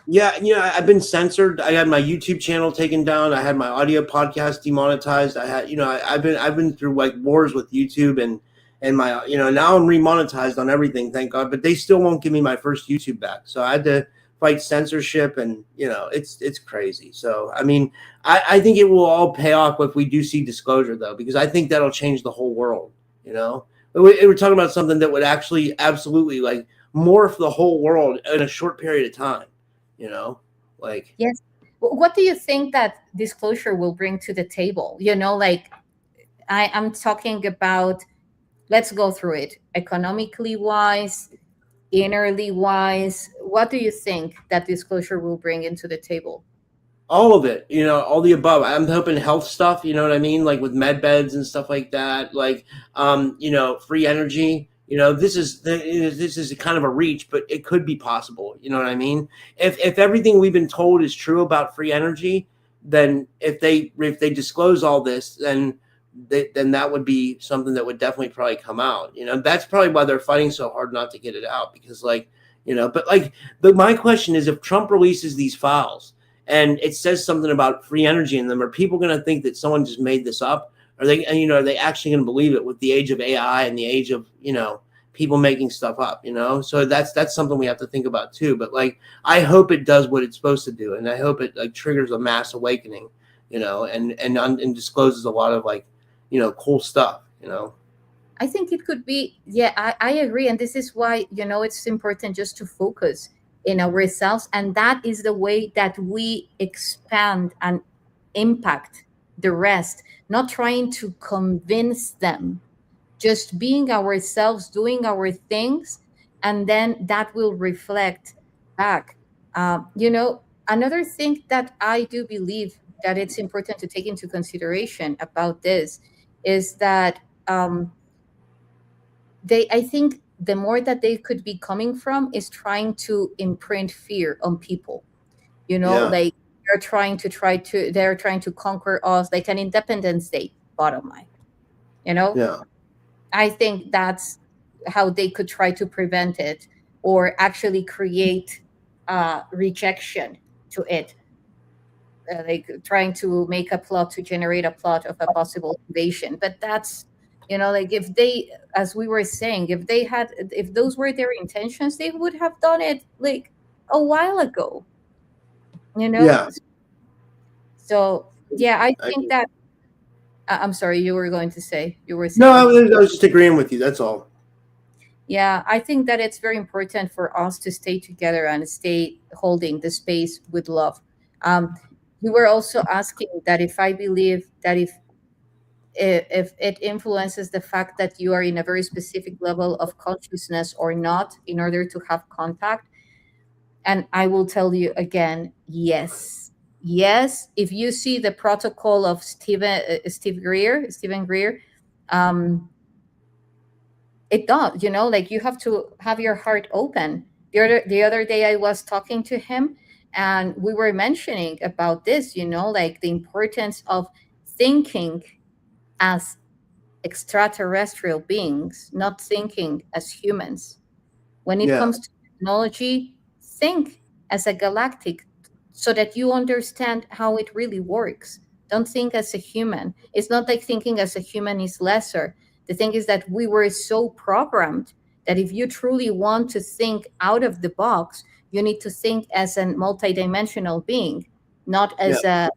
Yeah, I've been censored. I had my YouTube channel taken down. I had my audio podcast demonetized. I had, I've been through like wars with YouTube and my, now I'm remonetized on everything, thank God. But they still won't give me my first YouTube back. So I had to fight censorship, and it's crazy. So I mean, I think it will all pay off if we do see disclosure, though, because I think that'll change the whole world. We're talking about something that would actually absolutely like morph the whole world in a short period of time. Like, Yes. What do you think that disclosure will bring to the table? Like I'm talking about, let's go through it economically wise, innerly wise. What do you think that disclosure will bring into the table? all of it, all the above. I'm hoping health stuff, you know what I mean? Like with med beds and stuff like that, like, free energy. This is kind of a reach, but it could be possible. You know what I mean? If everything we've been told is true about free energy, then if they disclose all this, then that would be something that would definitely probably come out. That's probably why they're fighting so hard not to get it out, because like, but like, my question is, if Trump releases these files and it says something about free energy in them, are people going to think that someone just made this up? Are they, and are they actually going to believe it with the age of AI and the age of, people making stuff up, So that's something we have to think about too. But like, I hope it does what it's supposed to do, and I hope it like triggers a mass awakening, and discloses a lot of like, cool stuff, I think it could be, yeah, I agree. And this is why, it's important just to focus in ourselves. And that is the way that we expand and impact the rest, not trying to convince them, just being ourselves, doing our things, and then that will reflect back. Another thing that I do believe that it's important to take into consideration about this is that I think the more that they could be coming from is trying to imprint fear on people, Yeah, like they're trying to conquer us like an Independence Day, bottom line, you know yeah, I think that's how they could try to prevent it, or actually create rejection to it, like trying to make a plot to generate a plot of a possible invasion. But that's, like, if they, as we were saying, if those were their intentions, they would have done it like a while ago, you know yeah. so yeah, I I, think that I'm sorry, you were no, saying. I was just agreeing with you. That's all. Yeah, I think that it's very important for us to stay together and stay holding the space with love. Um, you were also asking that if I believe that if it influences the fact that you are in a very specific level of consciousness or not in order to have contact. And I will tell you again, yes. Yes, if you see the protocol of Stephen Greer, um, it does, like you have to have your heart open. The other day I was talking to him, and we were mentioning about this, like the importance of thinking as extraterrestrial beings, not thinking as humans. When it Yeah, comes to technology, think as a galactic so that you understand how it really works. Don't think as a human. It's not like thinking as a human is lesser. The thing is that we were so programmed that if you truly want to think out of the box, you need to think as a multidimensional being, not yeah, as a,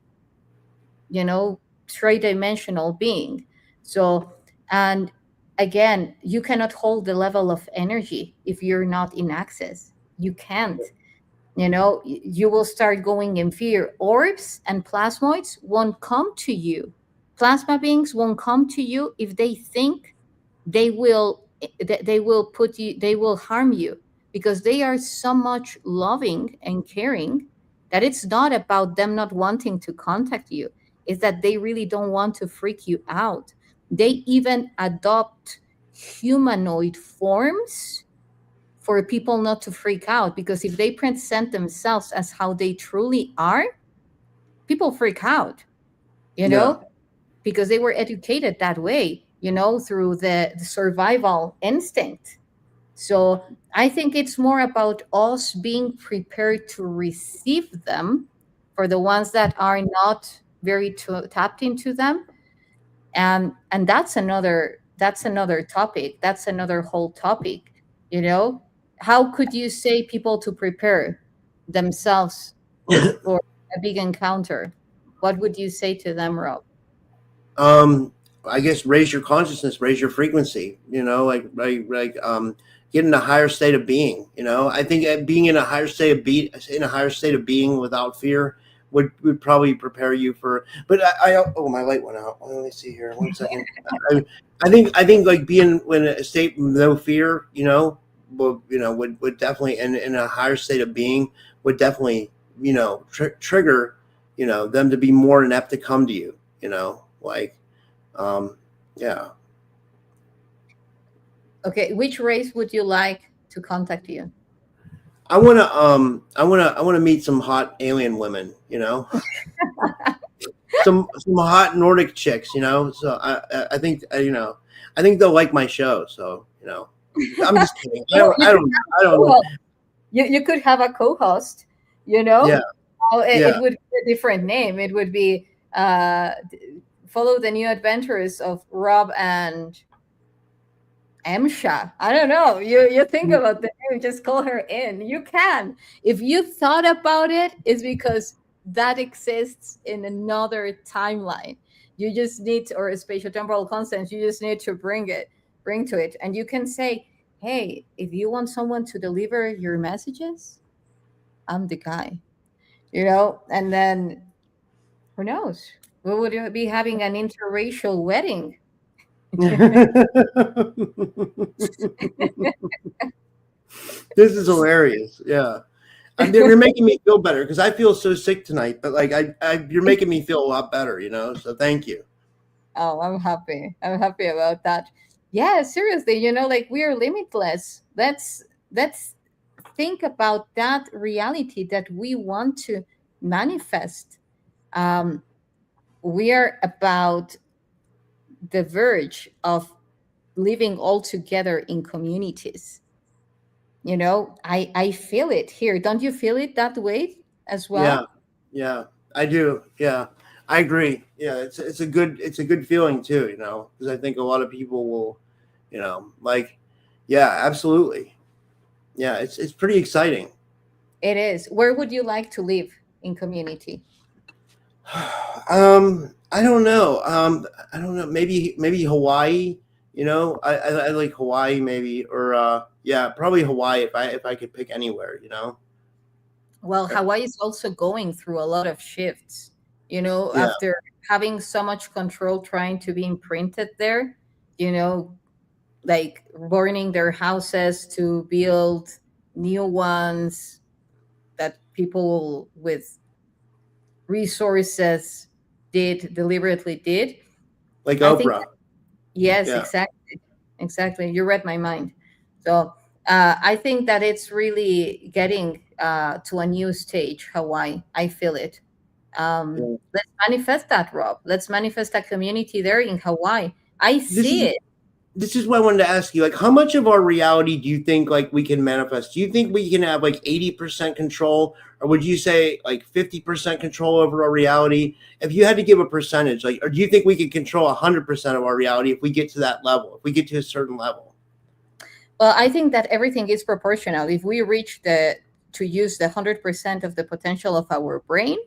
you know, three-dimensional being. So, and again, you cannot hold the level of energy if you're not in access. You can't. You will start going in fear. Orbs and plasmoids won't come to you. Plasma beings won't come to you if they think they will harm you, because they are so much loving and caring that it's not about them not wanting to contact you. It's that they really don't want to freak you out. They even adopt humanoid forms for people not to freak out, because if they present themselves as how they truly are, people freak out, you yeah, know because they were educated that way, through the survival instinct. So I think it's more about us being prepared to receive them, for the ones that are not very tapped into them. And that's another topic, that's another whole topic. How could you say people to prepare themselves for a big encounter? What would you say to them, Rob? um I guess raise your consciousness, raise your frequency, get in a higher state of being. I think being in a higher state of being without fear would probably prepare you for. But oh, my light went out. Let me see here, 1 second. I, I think like being in a state of no fear, would definitely, in a higher state of being, would definitely, trigger, them to be more inept to come to you, like, um, yeah. Okay, which race would you like to contact you? I wanna meet some hot alien women, some hot Nordic chicks, So I think, I think they'll like my show. So, I'm just kidding. I Well, don't, I don't, I don't know. well, you could have a co-host, you Yeah, know. It yeah, would be a different name. It would be follow the new adventures of Rob and Emsha. I don't know. You think about the name, just call her in. You can. If you thought about it, it's because that exists in another timeline. You just need or a spatial temporal constant. You just need to bring to it, and you can say, "Hey, if you want someone to deliver your messages, I'm the guy." And then who knows? We would be having an interracial wedding. This is hilarious. Yeah. You're making me feel better because I feel so sick tonight. But like, you're making me feel a lot better. So thank you. Oh, I'm happy. I'm happy about that. Yeah, seriously, like we are limitless. Let's think about that reality that we want to manifest. Um, we are about the verge of living all together in communities. I feel it here. Don't you feel it that way as Yeah, well? yeah, I do. Yeah, I agree. Yeah, it's a good feeling too. Because I think a lot of people will, like, yeah, absolutely. Yeah, it's pretty exciting. It is. Where would you like to live in community? I don't know. I don't know. Maybe Hawaii. I like Hawaii maybe, or yeah, probably Hawaii if I could pick anywhere. Well, Hawaii is also going through a lot of shifts, Yeah, after having so much control trying to be imprinted there, you know, like burning their houses to build new ones that people with resources deliberately did. like I think, Oprah. yes, Yeah. exactly. Exactly. You read my mind. So I think that it's really getting to a new stage, Hawaii. I feel it. Yeah. Let's manifest that, Rob. Let's manifest a community there in Hawaii. I This see is it. this is what I wanted to ask you. Like, how much of our reality do you think like we can manifest? Do you think we can have like 80% control, or would you say like 50% control over our reality? If you had to give a percentage, like, or do you think we could control 100% of our reality if we get to that level? If we get to a certain level? Well, I think that everything is proportional. If we reach to use the 100% of the potential of our brain,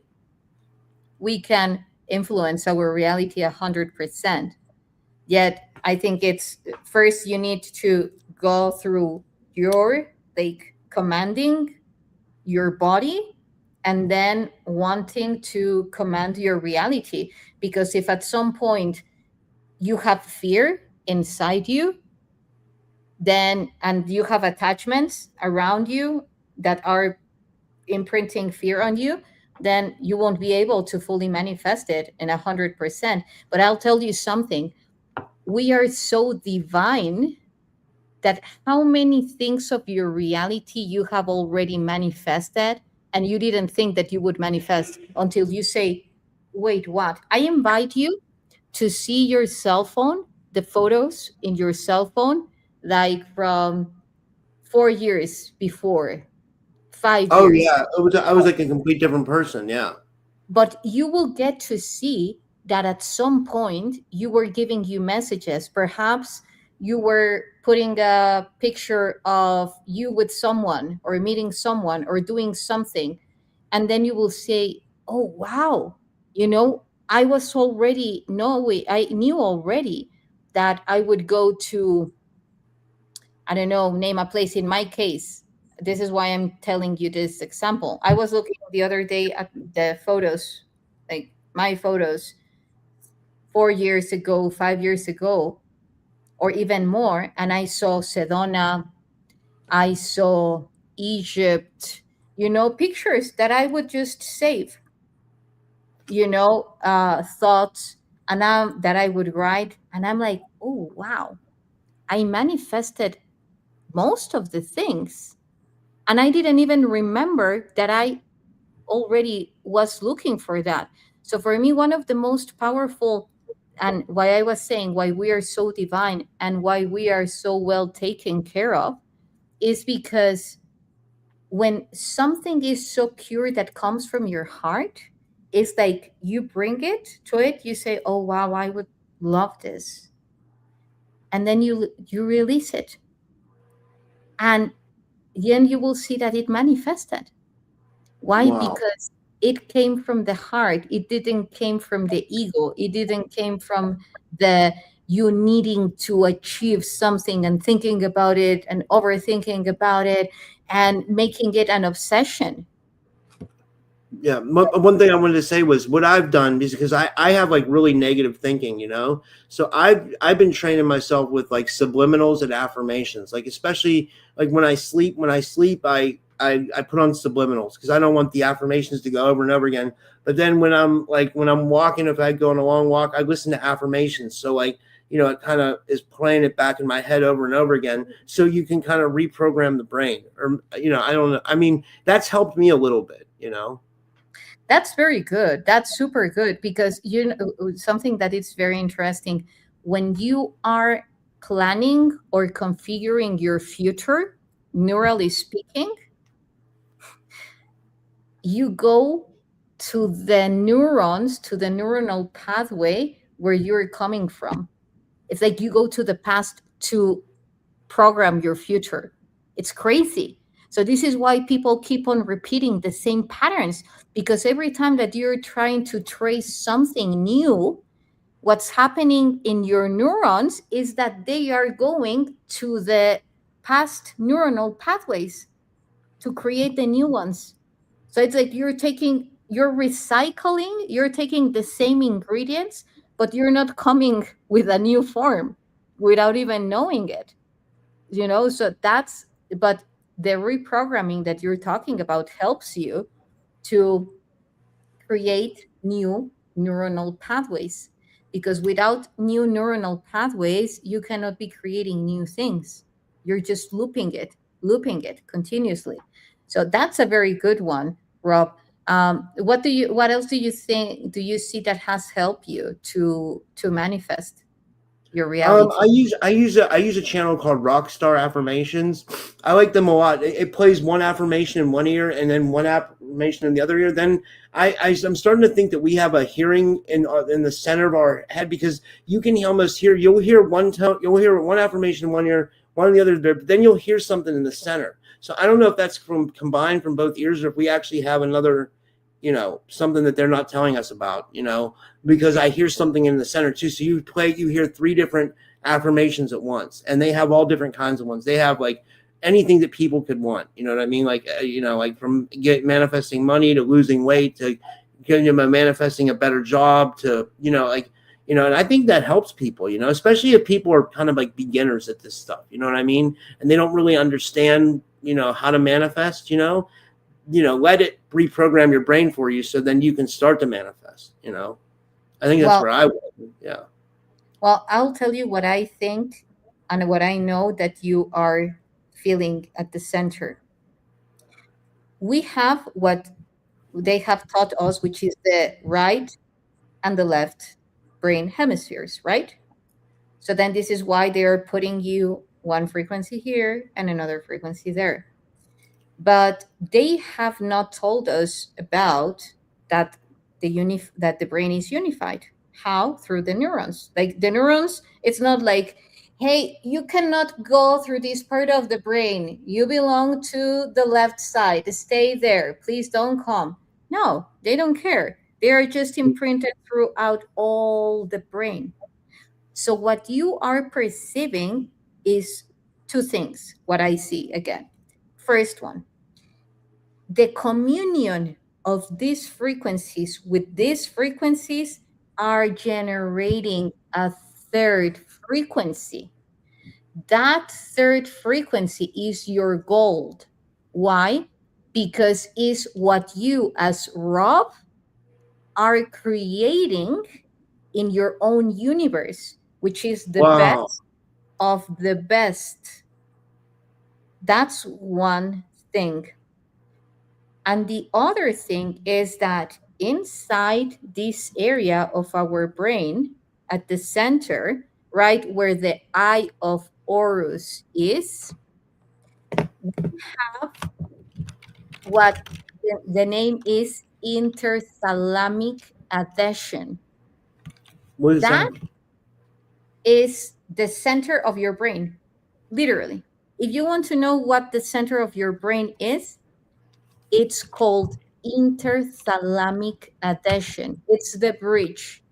we can influence our reality 100%. Yet I think it's first you need to go through your like commanding your body and then wanting to command your reality, because if at some point you have fear inside you, then and you have attachments around you that are imprinting fear on you, then you won't be able to fully manifest it in 100%. But I'll tell you something, we are so divine that how many things of your reality you have already manifested and you didn't think that you would manifest until you say, wait, what? I invite you to see your cell phone, the photos in your cell phone, like from 4 years before, five Oh years yeah, I was like a complete different person. Yeah. But you will get to see that at some point you were giving you messages. Perhaps you were putting a picture of you with someone or meeting someone or doing something. And then you will say, oh, wow, I knew already that I would go to, I don't know, name a place. In my case, this is why I'm telling you this example. I was looking the other day at the photos, like my photos 4 years ago, 5 years ago, or even more, and I saw Sedona, I saw Egypt, pictures that I would just save, thoughts, and that I would write, and I'm like, oh wow, I manifested most of the things and I didn't even remember that I already was looking for that. So for me, one of the most powerful, and why I was saying why we are so divine and why we are so well taken care of, is because when something is so pure that comes from your heart, it's like you bring it to it, you say, oh wow, I would love this, and then you release it, and then you will see that it manifested. Why? Wow. Because it came from the heart. It didn't came from the ego. It didn't came from the you needing to achieve something and thinking about it and overthinking about it and making it an obsession. Yeah, one thing I wanted to say was what I've done is because I have like really negative thinking, so I've been training myself with like subliminals and affirmations, like especially like when I sleep I put on subliminals because I don't want the affirmations to go over and over again. But then when I'm walking, if I go on a long walk, I listen to affirmations, so like it kind of is playing it back in my head over and over again, so you can kind of reprogram the brain, or I don't know, I mean that's helped me a little bit. That's very good. That's super good because something that is very interesting when you are planning or configuring your future, neurally speaking, you go to the neurons, to the neuronal pathway where you're coming from. It's like you go to the past to program your future. It's crazy. So this is why people keep on repeating the same patterns, because every time that you're trying to trace something new, what's happening in your neurons is that they are going to the past neuronal pathways to create the new ones. So it's like you're recycling, you're taking the same ingredients, but you're not coming with a new form without even knowing it. So but the reprogramming that you're talking about helps you to create new neuronal pathways, because without new neuronal pathways you cannot be creating new things. You're just looping it continuously. So that's a very good one, Rob. What else do you see that has helped you to manifest your I reality? use I use a I use a channel called Rockstar Affirmations. I like them a lot. It plays one affirmation in one ear and then one affirmation in the other ear. Then I'm starting to think that we have a hearing in the center of our head, because you can almost hear, you'll hear one tone, you'll hear one affirmation in one ear, one in the other, but then you'll hear something in the center. So I don't know if that's from combined from both ears, or if we actually have another, something that they're not telling us about. Because I hear something in the center too. So you hear three different affirmations at once, and they have all different kinds of ones. They have like anything that people could want. You know what I mean? Like like from manifesting money to losing weight to getting them manifesting a better job to and I think that helps people. Especially if people are kind of like beginners at this stuff. You know what I mean? And they don't really understand how to manifest. Let it reprogram your brain for you, so then you can start to manifest. I think that's Well, where I would. Yeah. I'll tell you what I think and what I know that you are feeling at the center. We have what they have taught us, which is the right and the left brain hemispheres, right? So then this is why they're putting you one frequency here and another frequency there. But they have not told us about that that the brain is unified. How? Through the neurons. Like the neurons, it's not like, hey, you cannot go through this part of the brain, you belong to the left side, stay there, please don't come. No, they don't care. They are just imprinted throughout all the brain. So what you are perceiving is two things, what I see again. First one, the communion of these frequencies with these frequencies are generating a third frequency. That third frequency is your gold. Why? Because it's what you as Rob are creating in your own universe, which is the Wow. best of the best. That's one thing. And the other thing is that inside this area of our brain, at the center, right where the eye of Horus is, have what the name is interthalamic adhesion. What is That that? is the center of your brain, literally. If you want to know what the center of your brain is, it's called interthalamic adhesion. It's the bridge.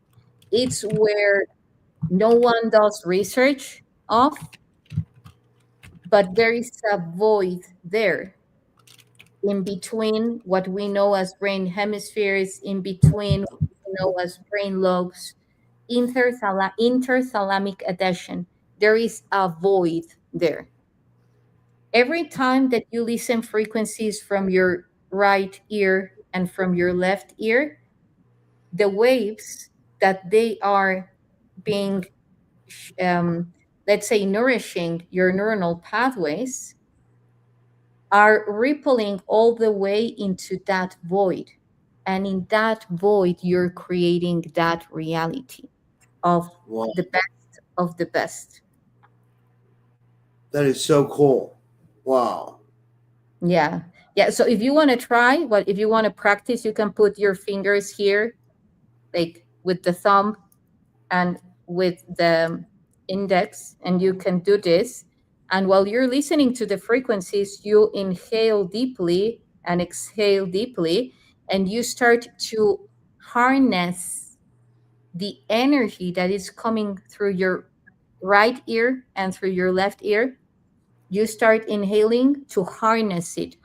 It's where no one does research of, but there is a void there in between what we know as brain hemispheres, in between what we know as brain lobes, interthalamic adhesion. There is a void there. Every time that you listen frequencies from your right ear and from your left ear, the waves that they are being, um, let's say, nourishing your neuronal pathways are rippling all the way into that void. And in that void, you're creating that reality of Wow, the best of the best. that is so cool. Wow. Yeah. Yeah. So if you want to try, what if you want to practice, you can put your fingers here, like with the thumb and with the index, and you can do this. And while you're listening to the frequencies, you inhale deeply and exhale deeply, and you start to harness the energy that is coming through your right ear and through your left ear. You start inhaling to harness it,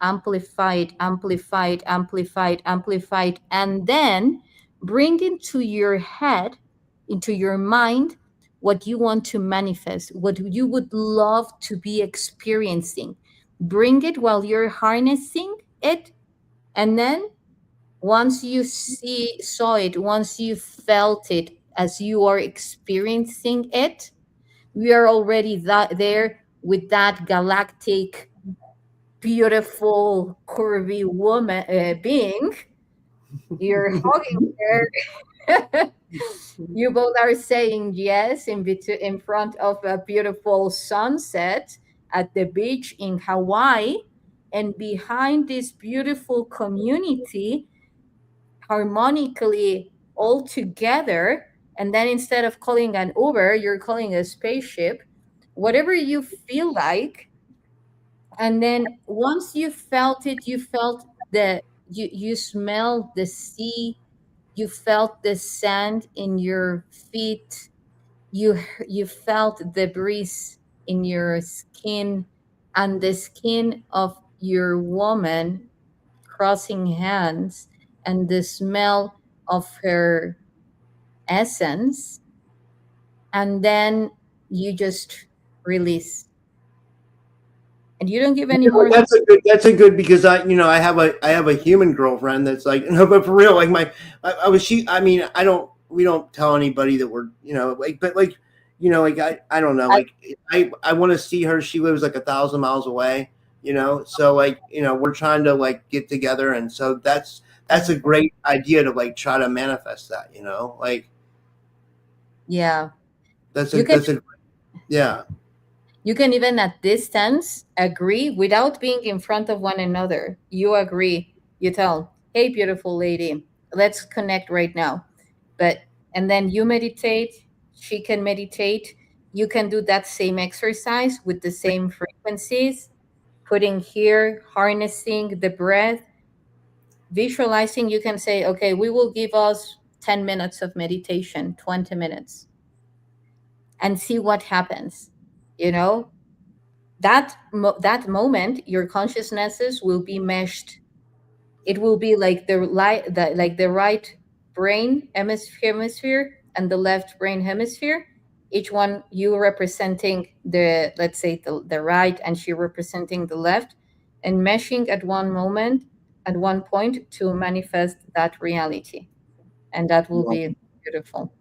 amplify it, amplify it, amplify it, amplify it, and then bring into your head, into your mind, what you want to manifest, what you would love to be experiencing. Bring it while you're harnessing it, and then once you saw it, once you felt it as you are experiencing it, we are already there with that galactic, beautiful, curvy woman being. You're hugging her. You both are saying yes in front of a beautiful sunset at the beach in Hawaii. And behind this beautiful community, harmonically all together, and then instead of calling an Uber, you're calling a spaceship, whatever you feel like. And then once you felt it, you felt you smelled the sea, you felt the sand in your feet, you felt the breeze in your skin, and the skin of your woman crossing hands, and the smell of her essence, and then you just release, and you don't give any You know, more. that's a good because I have a human girlfriend that's like no, but for real, like I was she I mean I don't we don't tell anybody that we're like, but like like I don't know, I, like I want to see her. She lives like 1,000 miles away, so like we're trying to like get together, and so that's a great idea to like try to manifest that, like yeah, that's a you can that's a yeah. you can even at distance agree without being in front of one another. You agree, you tell, hey beautiful lady, let's connect right now. But and then you meditate, she can meditate, you can do that same exercise with the same frequencies, putting here, harnessing the breath, visualizing. You can say, okay, we will give us 10 minutes of meditation, 20 minutes, and see what happens. You know, that moment, your consciousnesses will be meshed. It will be like the right brain hemisphere and the left brain hemisphere, each one, you representing the, let's say, the right, and she representing the left, and meshing at one moment, at one point, to manifest that reality. And that will be beautiful.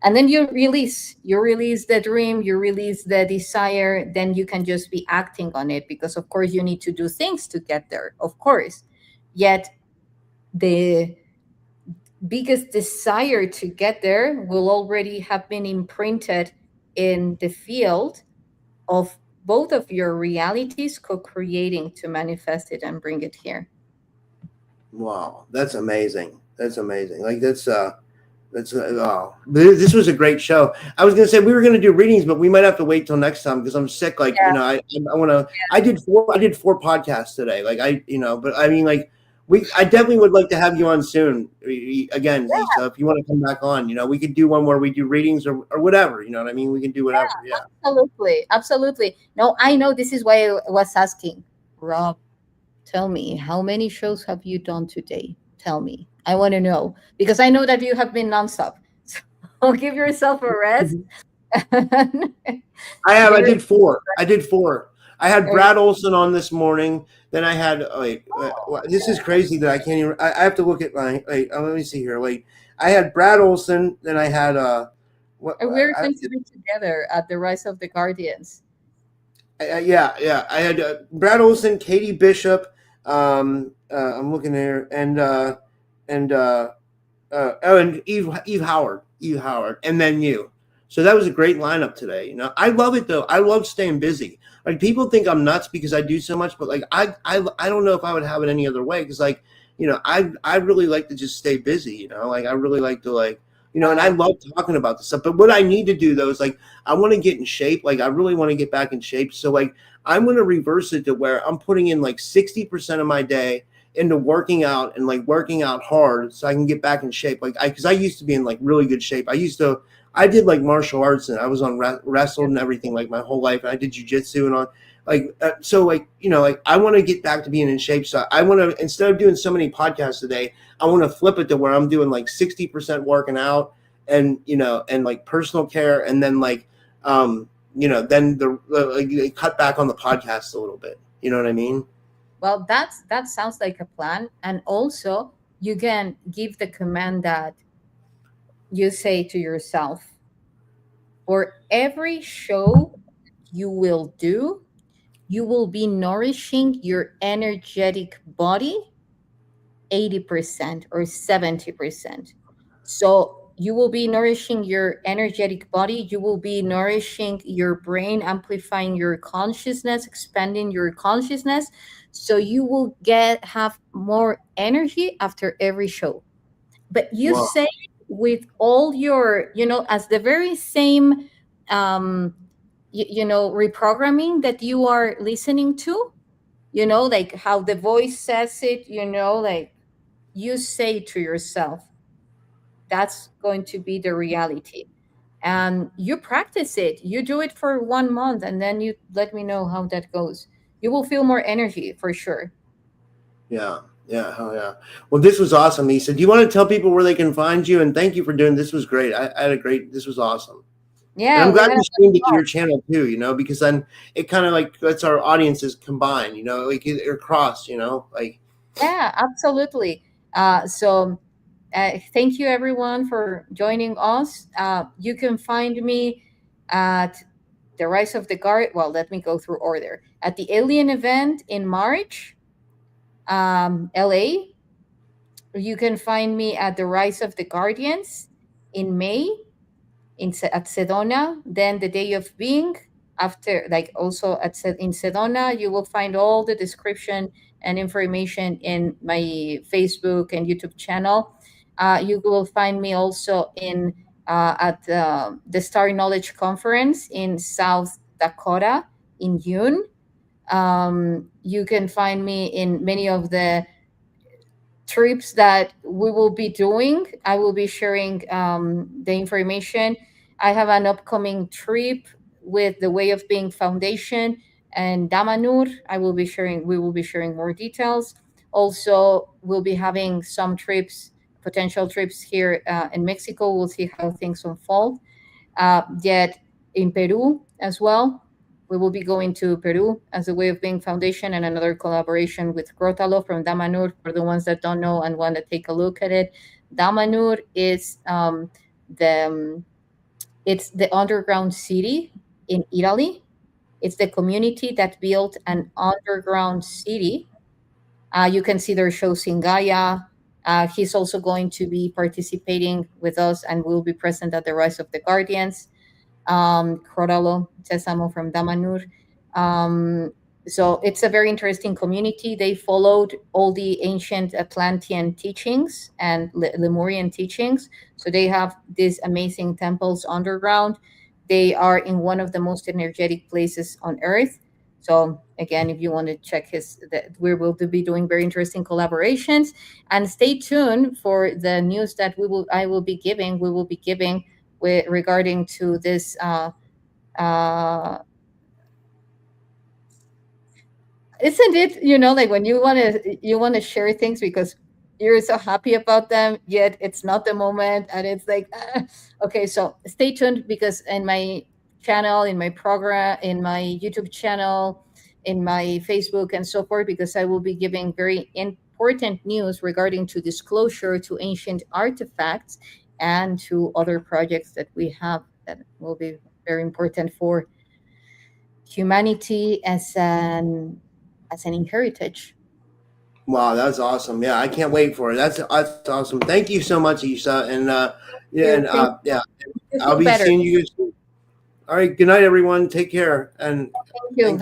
And then you release the dream, you release the desire, then you can just be acting on it, because of course you need to do things to get there, of course. Yet the biggest desire to get there will already have been imprinted in the field of both of your realities co-creating to manifest it and bring it here. Wow, that's amazing. That's amazing. Like that's oh, this was a great show. I was gonna say we were gonna do readings, but we might have to wait till next time because I'm sick. Like Yeah, I want to. I did four podcasts today. Like but I mean like I definitely would like to have you on soon again, Z. So if you want to come back on, we could do one where we do readings or whatever. You know what I mean? We can do whatever. Yeah. absolutely, absolutely. No, I know this is why I was asking. Rob, tell me, how many shows have you done today? Tell me. I want to know because I know that you have been nonstop. So give yourself a rest. I have. Give I your did four. I did four. I had there you- Brad Olson on this morning. Then I had. Wait, this is crazy that I can't even. I have to look at my. Wait, let me see here. Wait, I had Brad Olson. Then I had. What? we're going to be together at the Rise of the Guardians. Yeah. I had Brad Olson, Katie Bishop. I'm looking there, and and Eve Howard, and then you. So that was a great lineup today. I love it though. I love staying busy. Like people think I'm nuts because I do so much, but like I don't know if I would have it any other way because I really like to just stay busy. Like I really like to and I Wow. love talking about this stuff. But what I need to do though is like I want to get in shape. Like I really want to get back in shape. So like I'm going to reverse it to where I'm putting in like 60% of my day into working out and like working out hard so I can get back in shape. Like because I used to be in like really good shape. I did like martial arts and I was on wrestled and everything like my whole life. And I did jujitsu and on so like like I want to get back to being in shape. So I want to instead of doing so many podcasts a day, I want to flip it to where I'm doing like 60% working out and and like personal care and then like then like cut back on the podcast a little bit. You know what I mean? Well, that sounds like a plan. And also, you can give the command that you say to yourself for every show you will do, you will be nourishing your energetic body 80% or 70%. So you will be nourishing your energetic body, you will be nourishing your brain, amplifying your consciousness, expanding your consciousness. So you will have more energy after every show. But you Well, say with all your, as the very same reprogramming that you are listening to, like how the voice says it, like you say to yourself, that's going to be the reality. And you practice it. You do it for 1 month and then you let me know how that goes. You will feel more energy for sure. yeah. Yeah, hell yeah. Well, this was awesome, Lisa. Do you want to tell people where they can find you? And thank you for doing this. Was great. I had a great. This was awesome. And Yeah, I'm we glad had you a streamed it to talk. your channel too, because then it kind of like lets our audiences combine, like or cross, like Yeah, absolutely. Thank you everyone for joining us. You can find me at the Rise of the Guard. Well, let me go through order. At the Alien event in March, LA. You can find me at the Rise of the Guardians in May at Sedona. Then the Day of Being after, like also in Sedona, you will find all the description and information in my Facebook and YouTube channel. You will find me also at the Star Knowledge Conference in South Dakota in June. You can find me in many of the trips that we will be doing. I will be sharing the information. I have an upcoming trip with the Way of Being Foundation and Damanur. We will be sharing more details. Also, we'll be having some trips, potential trips here in Mexico. We'll see how things unfold. Yet in Peru as well. We will be going to Peru as a Way of Being Foundation and another collaboration with Grotalo from Damanur for the ones that don't know and want to take a look at it. Damanur is the it's the underground city in Italy. It's the community that built an underground city. You can see their show Singaya. He's also going to be participating with us and will be present at the Rise of the Guardians. Crodalo Sesamo from Damanur. Um, So it's a very interesting community. They followed all the ancient Atlantean teachings and Lemurian teachings. So they have these amazing temples underground. They are in one of the most energetic places on Earth. So again, if you want to check we will be doing very interesting collaborations. And stay tuned for the news that I will be giving. We will be giving with regarding to this. Uh, isn't it, like when you want to share things because you're so happy about them, yet it's not the moment, and it's like, okay, so stay tuned, because in my channel, in my program, in my YouTube channel, in my Facebook and so forth, because I will be giving very important news regarding to disclosure to ancient artifacts and to other projects that we have that will be very important for humanity as an heritage. Wow, that's awesome. Yeah, I can't wait for it. That's awesome. Thank you so much, Isa. And yeah, and Thank yeah, you. I'll Feel be better. seeing you guys soon. All right. Good night, everyone. Take care. And Thank you. thank